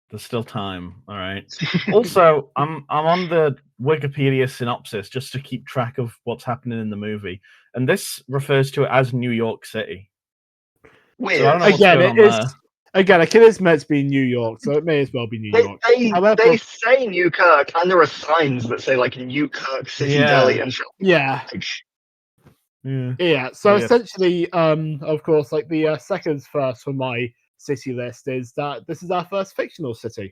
There's still time. All right. Also, I'm on the Wikipedia synopsis just to keep track of what's happening in the movie, and this refers to it as New York City. Weird. So I don't know what's Again, going it on is. there. Again, it is meant to be New York, so it may as well be New York. However, They say Newkirk, and there are signs that say like Newkirk City Yeah. Deli and shit. yeah, Yeah. So Yeah. essentially, of course, like the second first for my city list is that this is our first fictional city.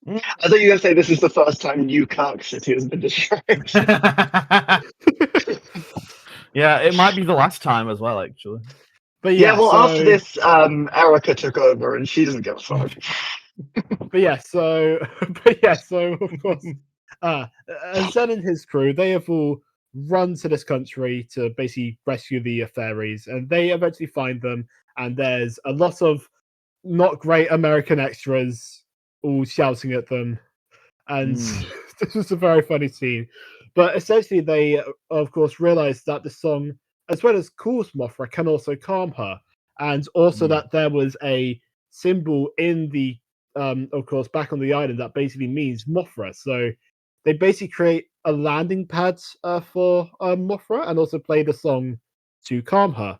I thought you were going to say this is the first time Newkirk City has been destroyed. Yeah, it might be the last time as well, actually. But Yeah, yeah, well, so, after this, Erica took over, and she doesn't give a fuck. but yeah, so of course, Zen and his crew, they have all run to this country to basically rescue the fairies, and they eventually find them, and there's a lot of not great American extras all shouting at them, and this was a very funny scene. But essentially, they of course realize that the song, as well as calls Mothra, can also calm her, and also that there was a symbol in the of course back on the island that basically means Mothra. So they basically create a landing pad for Mothra, and also play the song to calm her.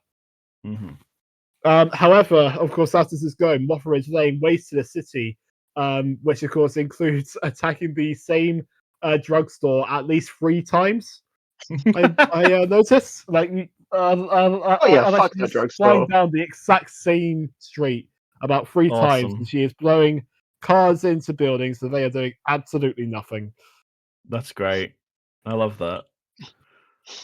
However, of course, as this is going, Mothra is laying waste to the city, which of course includes attacking the same drugstore at least 3 times. I noticed, like, Fuck that she's drugstore. flying down the exact same street about 3 times, Awesome. and she is blowing cars into buildings, so they are doing absolutely nothing. That's great. I love that.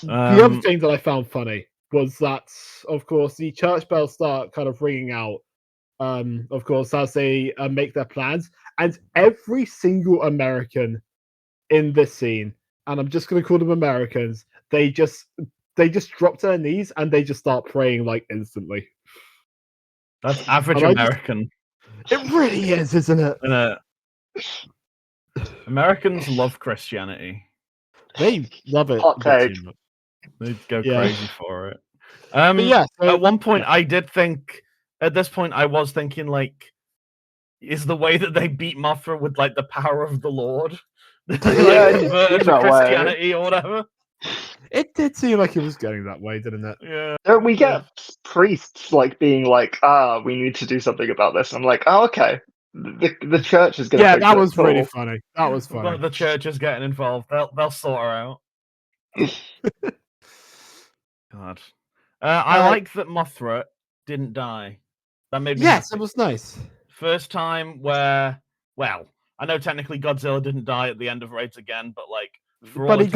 The other thing that I found funny was that, of course, the church bells start kind of ringing out, of course, as they make their plans, and every single American in this scene, and I'm just going to call them Americans, they just drop to their knees and they just start praying like instantly. That's average And American. It really is, isn't it? Americans love Christianity. They love it. Hot take. They go Yeah. crazy for it. But yeah, so, at one point, I did think. At this point, I was thinking, like, is the way that they beat Mothra with like the power of the Lord, like, converted to Christianity or whatever? It did seem like it was going that way, didn't it? Yeah. We get priests like being like, we need to do something about this. I'm like, oh, okay. The church is going to. Yeah, that was really funny. That was funny. The church is getting involved. They'll sort her out. God, I like that Mothra didn't die. That made me happy. It was nice. First time where, well, I know technically Godzilla didn't die at the end of Raids Again, but like, for all he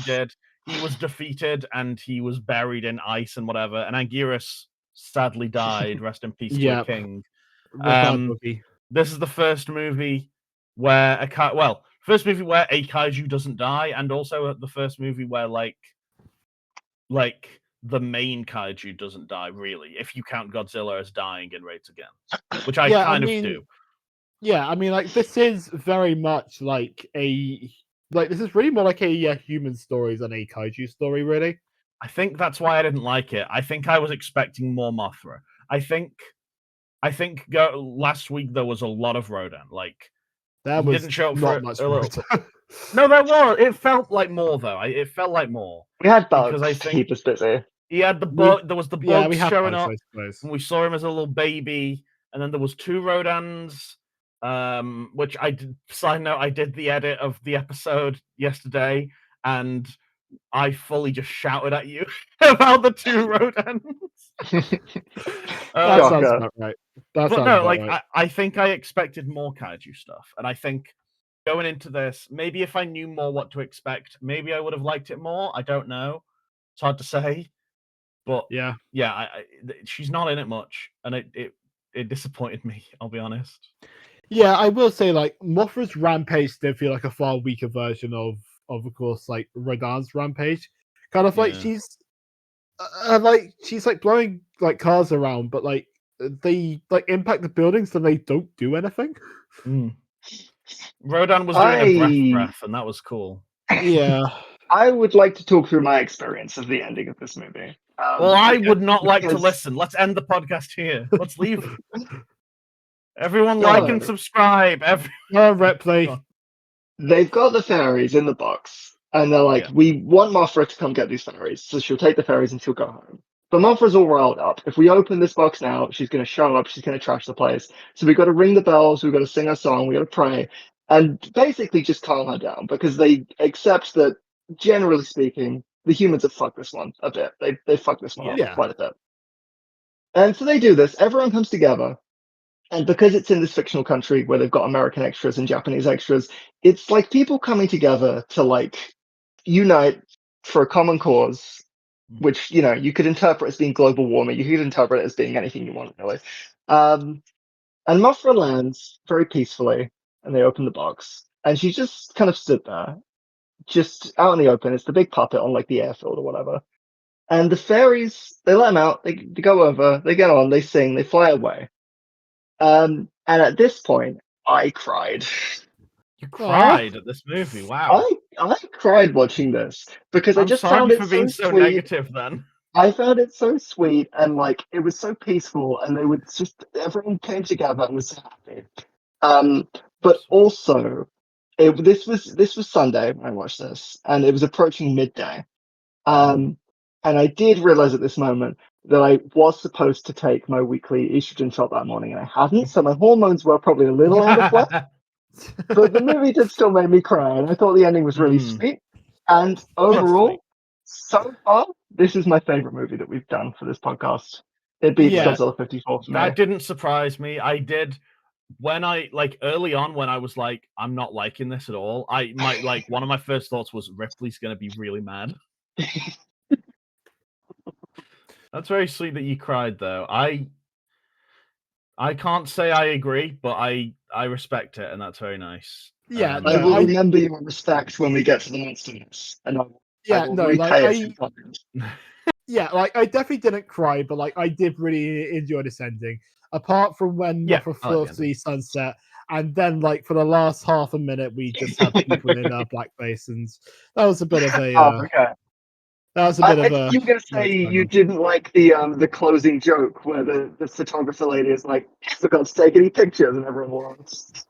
did. He was defeated and he was buried in ice and whatever. And Anguirus sadly died. Rest in peace to a king. This is the first movie where a kaiju doesn't die, and also the first movie where like the main kaiju doesn't die, really, if you count Godzilla as dying in Raids Again, which I kind of do. Yeah, I mean, like, this is very much like this is really more like a human story than a kaiju story, really. I think that's why I didn't like it. I think I was expecting more Mothra. I think last week there was a lot of Rodan. Like, that was didn't show up not for much a little. No, there was. It felt like more though. It felt like more. We had bugs to keep us busy. He had the bug. There was the bugs showing up. And we saw him as a little baby, and then there was 2 Rodans. Which I did. Side note: I did the edit of the episode yesterday, and I fully just shouted at you about the 2 Rodans. That sounds about right. I think I expected more kaiju stuff, and I think going into this, maybe if I knew more what to expect, maybe I would have liked it more. I don't know. It's hard to say, but yeah, she's not in it much, and it disappointed me. I'll be honest. Yeah, I will say, like, Mothra's rampage did feel like a far weaker version of course, like Rodan's rampage. Kind of like she's like blowing like cars around, but like they like impact the buildings and they don't do anything. Rodan was doing a breath, and that was cool. Yeah. I would like to talk through my experience of the ending of this movie. Well, I would not like to because- listen. Let's end the podcast here. Let's leave. Everyone, No. like and subscribe. Ripley. They've got the fairies in the box, and they're like, Yeah. we want Mothra to come get these fairies, so she'll take the fairies and she'll go home. But Mothra's all riled up. If we open this box now, she's going to show up, she's going to trash the place. So we've got to ring the bells, we've got to sing a song, we've got to pray, and basically just calm her down, because they accept that, generally speaking, the humans have fucked this one a bit. They fucked this one Yeah. up quite a bit. And so they do this, everyone comes together, and because it's in this fictional country where they've got American extras and Japanese extras, it's like people coming together to like unite for a common cause, which, you know, you could interpret as being global warming. You could interpret it as being anything you want, really. And Mothra lands very peacefully, and they open the box, and she just kind of stood there, just out in the open. It's the big puppet on like the airfield or whatever. And the fairies, they let them out, they go over, they get on, they sing, they fly away. And at this point, I cried. You cried at this movie. Wow. I cried watching this because I I'm just sorry found it for being so sweet. negative then. I found it so sweet, and like it was so peaceful, and they would just everyone came together and was so happy. But also, this was Sunday when I watched this, and it was approaching midday. And I did realize at this moment that I was supposed to take my weekly estrogen shot that morning, and I hadn't, so my hormones were probably a little out of whack. But the movie did still make me cry, and I thought the ending was really sweet. And overall, so far, this is my favorite movie that we've done for this podcast. It beats Godzilla 54 for me. That didn't surprise me. I did when I like early on when I was like, I'm not liking this at all. I might like one of my first thoughts was Ripley's gonna be really mad. That's very sweet that you cried though. I can't say I agree, but I respect it, and that's very nice. Yeah, I will remember your respect when we get to the monsters, and I will repay it. Yeah, like I definitely didn't cry, but like I did really enjoy this ending. Apart from when Mothra flew to the sunset, and then like for the last half a minute, we just had people in blackface, and that was a bit of a. Okay. That was a bit of a. You were gonna say you didn't like the closing joke where the photographer lady is like, "I forgot to take any pictures," and everyone wants.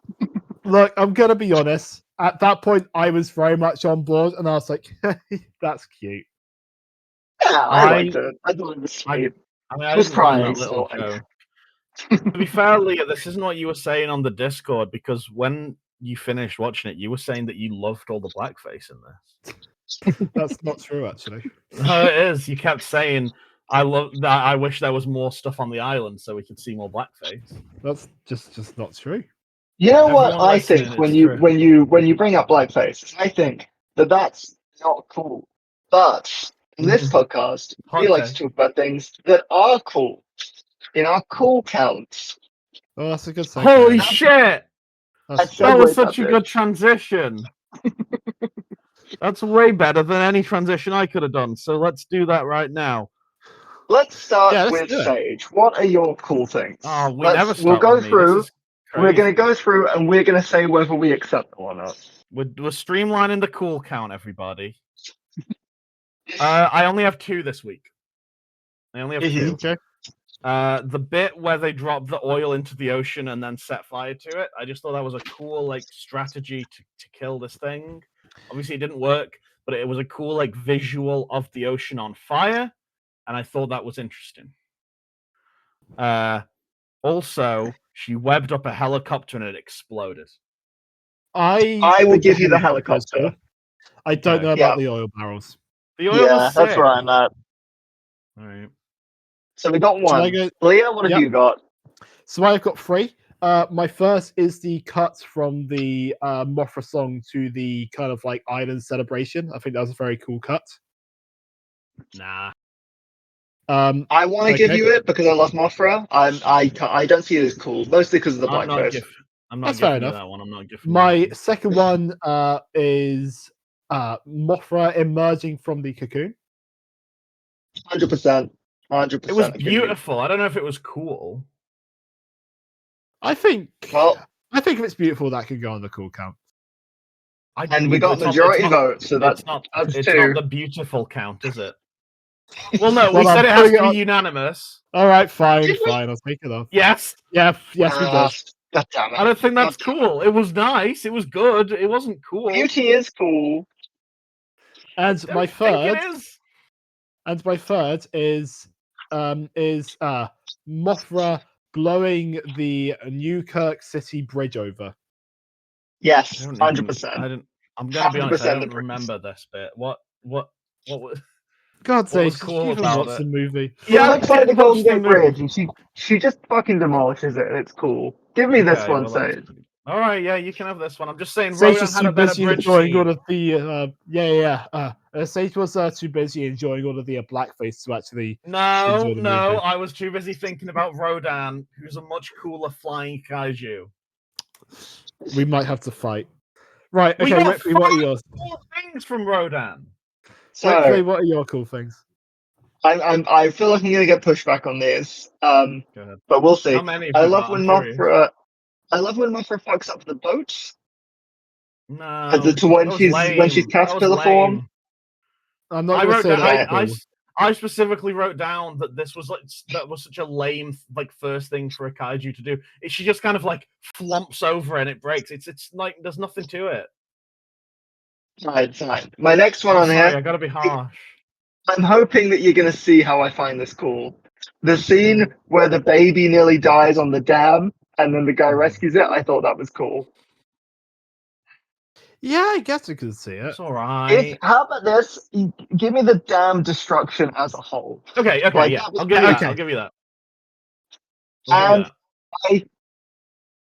Look, I'm gonna be honest. At that point, I was very much on board, and I was like, "That's cute." Yeah, I liked it. I thought it was sweet. I was crying. To be fair, Leah, this isn't what you were saying on the Discord, because when you finished watching it, you were saying that you loved all the blackface in this. That's not true, actually. No, it is. You kept saying, "I love that. I wish there was more stuff on the island so we could see more blackface." That's just not true. You know what I think when you bring up blackface, I think that's not cool. But in this podcast, we like to talk about things that are cool in our cool counts. Oh, that's a good segue. Holy shit! That was such a good transition. That's way better than any transition I could have done. So let's do that right now. Let's start with Sage. What are your cool things? Oh, We'll go through. We're going to go through, and we're going to say whether we accept them or not. We're streamlining the cool count, everybody. I only have 2 this week. I only have 2. Okay. The bit where they drop the oil into the ocean and then set fire to it, I just thought that was a cool like strategy to kill this thing. Obviously, it didn't work, but it was a cool like visual of the ocean on fire, and I thought that was interesting. Also, she webbed up a helicopter and it exploded. I will give you the helicopter. I don't know about the oil barrels. The oil was sick. That's where I'm at. All right. So we got one. Leah, what have you got? So I've got 3. My first is the cut from the Mothra song to the kind of like island celebration. I think that was a very cool cut. Nah. I want to give you it because I love Mothra. I don't see it as cool, mostly because of the blackface. I'm not giving you that one. I'm not giving. My second one is Mothra emerging from the cocoon. 100%. It was beautiful. I don't know if it was cool. I think if it's beautiful, that could go on the cool count. And we got majority vote, so that's not two. the beautiful count, is it? Well, no, Well, we I'm said it has putting to it be on- unanimous. All right, fine, Did we? fine. I'll take it off. Yes. Yeah, yes, we did. God damn it. I don't think that's God damn it. cool. It was nice. It was good. It wasn't cool. Beauty is cool. And I my don't think it third, is. and my third is Mothra blowing the Newkirk City bridge over. Yes, I don't 100%. I don't. I'm gonna be honest. I 100% don't the prince. remember this bit. What was God's what was sake, cool even about watch it? the movie. It Yeah, I looks like the did watch Golden the Gate movie. Bridge, and she just fucking demolishes it, and it's cool. Give me this Okay, one, well, that's Sage. pretty- all right. Yeah, you can have this one. I'm just saying, Sage Rodan was had too a better busy bridge enjoying all scene. of the Sage was too busy enjoying all of the blackface to actually No, enjoy the no, movie. I was too busy thinking about Rodan, who's a much cooler flying kaiju. We might have to fight. Right, We okay, got Ripley, what are yours? cool things from Rodan. So Ripley, what are your cool things? I feel like I'm gonna get pushback on this. Go ahead. But we'll see. How many have I you love got? when I'm curious. Mothra fucks up the boats. No, To that when was she's lame. when she's That was caterpillar form. lame. I'm not I going to wrote say down. that's that. cool. I specifically wrote down that this was such a lame first thing for a kaiju to do. She just kind of flumps over and it breaks. It's like there's nothing to it. Fine. My next one I'm on sorry, here. I gotta be harsh. I'm hoping that you're gonna see how I find this cool. The scene where the baby nearly dies on the dam, and then the guy rescues it. I thought that was cool. Yeah, I guess I could see it. It's all right. How about this? Give me the dam destruction as a whole. Okay, Like, yeah, that was I'll give you pretty that. okay. I'll give you that. I'll give you And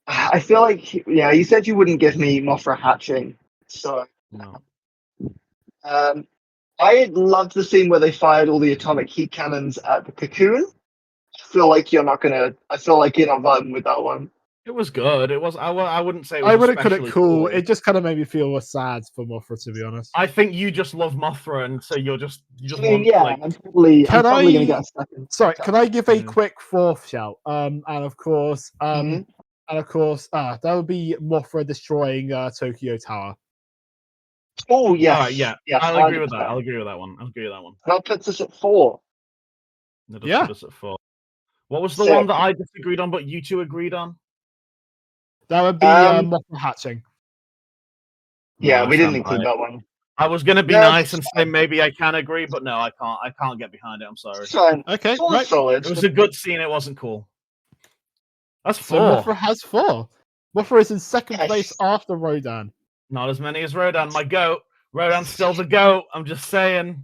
I feel like, yeah, you said you wouldn't give me Mothra hatching, so that. No. I loved the scene where they fired all the atomic heat cannons at the cocoon. I feel like you're not vibing with that one. It was good. It was. I wouldn't say it was. I wouldn't call it especially cool. It just kind of made me feel sad for Mothra, to be honest. I think you just love Mothra, and so you just I mean, want yeah, I'm probably gonna get a second. Sorry, can I give a Yeah. quick fourth shout? And of course, that would be Mothra destroying Tokyo Tower. Oh yes, All right, yeah. yes, I'll agree with 100%. that. I'll agree with that one. That puts us at 4. That does Yeah. put us at 4. What was the Sick. one that I disagreed on, but you two agreed on? That would be Mothra hatching. Yeah, No, we didn't Sam, include that one. I was going to be No, nice and it's say maybe I can agree, but no, I can't. I can't get behind it. I'm sorry. It's fine. Okay, 4 right. solid. It was a good scene. It wasn't cool. That's 4. So Mothra has 4. Mothra is in second Yes. place after Rodan. Not as many as Rodan. My goat. Rodan's still the goat. I'm just saying.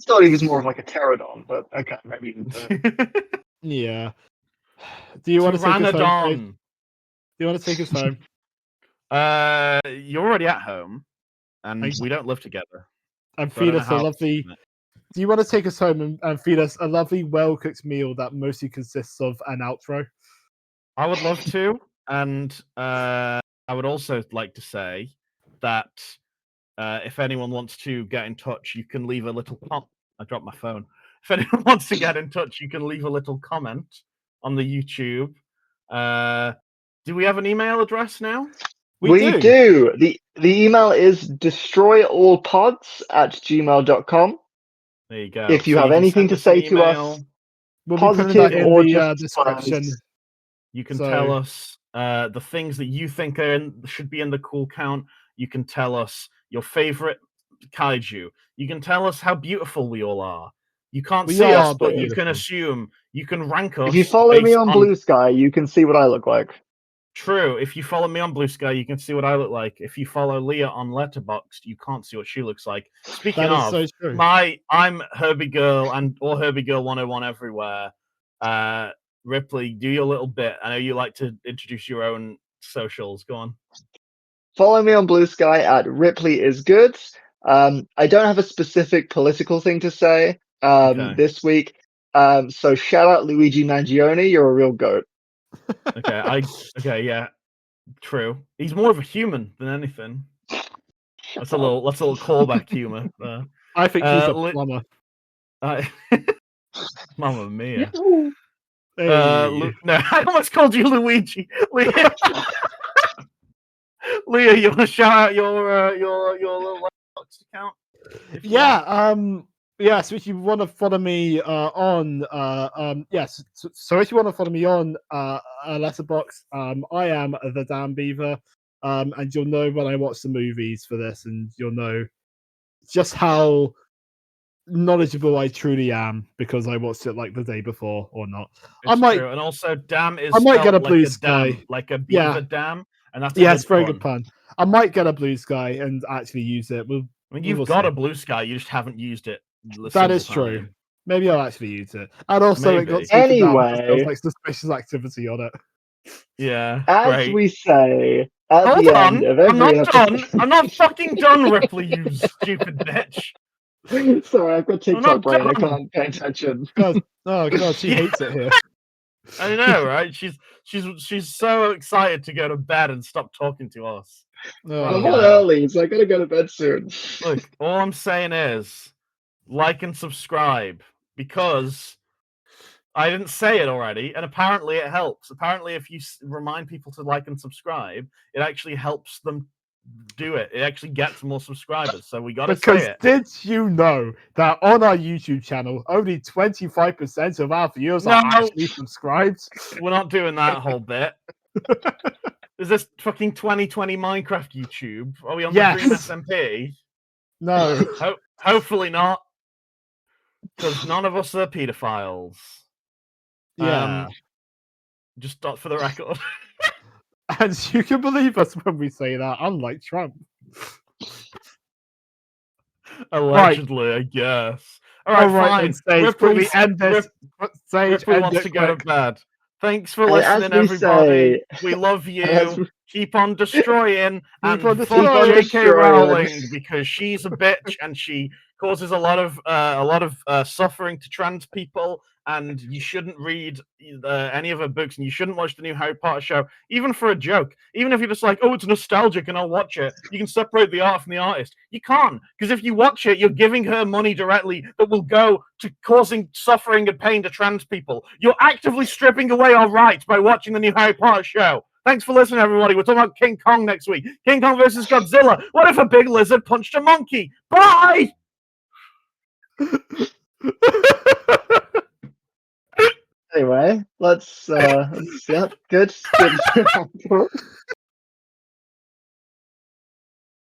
Thought he was more of like a pterodon, but okay, maybe even Yeah. Do you want to take us home? Pteranodon. Do you want to take us home? You're already at home, and Thanks. we don't live together. And So I don't feed know us a how- lovely. Do you want to take us home and feed us a lovely, well-cooked meal that mostly consists of an outro? I would love to, and I would also like to say that if anyone wants to get in touch, you can leave a little I dropped my phone. If anyone wants to get in touch, you can leave a little comment on the YouTube. Do we have an email address now? We do. The email is destroyallpods@gmail.com. There you go. If you So have can anything send to us say an to us, email. We'll be putting positive that in or the just description. You can So- tell us the things that you think should be in the cool count. You can tell us your favorite kaiju. You can tell us how beautiful we all are. You can't We see us, are but you can beautiful. assume. You can rank us. If you follow me based on Blue Sky, you can see what I look like. True. If you follow me on Blue Sky, you can see what I look like. If you follow Leah on Letterboxd, you can't see what she looks like. Speaking That is of, so true. I'm Herbie Girl or Herbie Girl 101 everywhere. Ripley, do your little bit. I know you like to introduce your own socials. Go on. Follow me on Blue Sky at Ripley is good. I don't have a specific political thing to say Okay. this week. So shout out Luigi Mangione. You're a real goat. Okay, yeah. True. He's more of a human than anything. That's a little callback humor. I think he's a Li- plumber. Mamma mia. Hey. No, I almost called you Luigi. Leah, you want to shout out your little Letterboxd account? Yeah, Yes, if you want to follow me on yes, so if you want to follow me on Letterboxd, I am the Dan Beaver, and you'll know when I watch the movies for this, and you'll know just how knowledgeable I truly am because I watched it like the day before or not. It's true, and also dam is I might get a spelled blue like a sky. dam, like a beaver Yeah. dam, and that's Yes, very pun. good pun. I might get a blue sky and actually use it. I mean, you've got a blue sky, you just haven't used it. That is true. Maybe I'll actually use it. And also, it got Maybe. taken down because there was Anyway. like suspicious activity on it. Yeah, As great. we say at Hold the on, end of I'm every not episode. done. I'm not fucking done, Ripley, you stupid bitch. Sorry, I've got TikTok brain. I done. can't pay attention. God, oh god, she hates it here. I know, right? She's so excited to go to bed and stop talking to us. Oh, I'm yeah. on early, so I gotta go to bed soon. Look, all I'm saying is like and subscribe because I didn't say it already, and apparently it helps. Apparently, if you remind people to like and subscribe, it actually helps them do it. It actually gets more subscribers. So we gotta say it. Did you know that on our YouTube channel, only 25% of our viewers are actually subscribed? We're not doing that whole bit. Is this fucking 2020 Minecraft YouTube? Are we on the Dream SMP? No. Hopefully not. Because none of us are pedophiles. Yeah. Just for the record. And you can believe us when we say that, unlike Trump. Allegedly, right. I guess. All right, fine. Ripley wants to go to bed. Thanks for listening, everybody. We love you. Keep on destroying and fuck J.K. Rowling because she's a bitch and she causes a lot of suffering to trans people. And you shouldn't read any of her books, and you shouldn't watch the new Harry Potter show, even for a joke. Even if you're just like, oh, it's nostalgic and I'll watch it. You can separate the art from the artist. You can't, because if you watch it, you're giving her money directly that will go to causing suffering and pain to trans people. You're actively stripping away our rights by watching the new Harry Potter show. Thanks for listening, everybody. We're talking about King Kong next week. King Kong versus Godzilla. What if a big lizard punched a monkey? Bye! Anyway, let's yeah, good.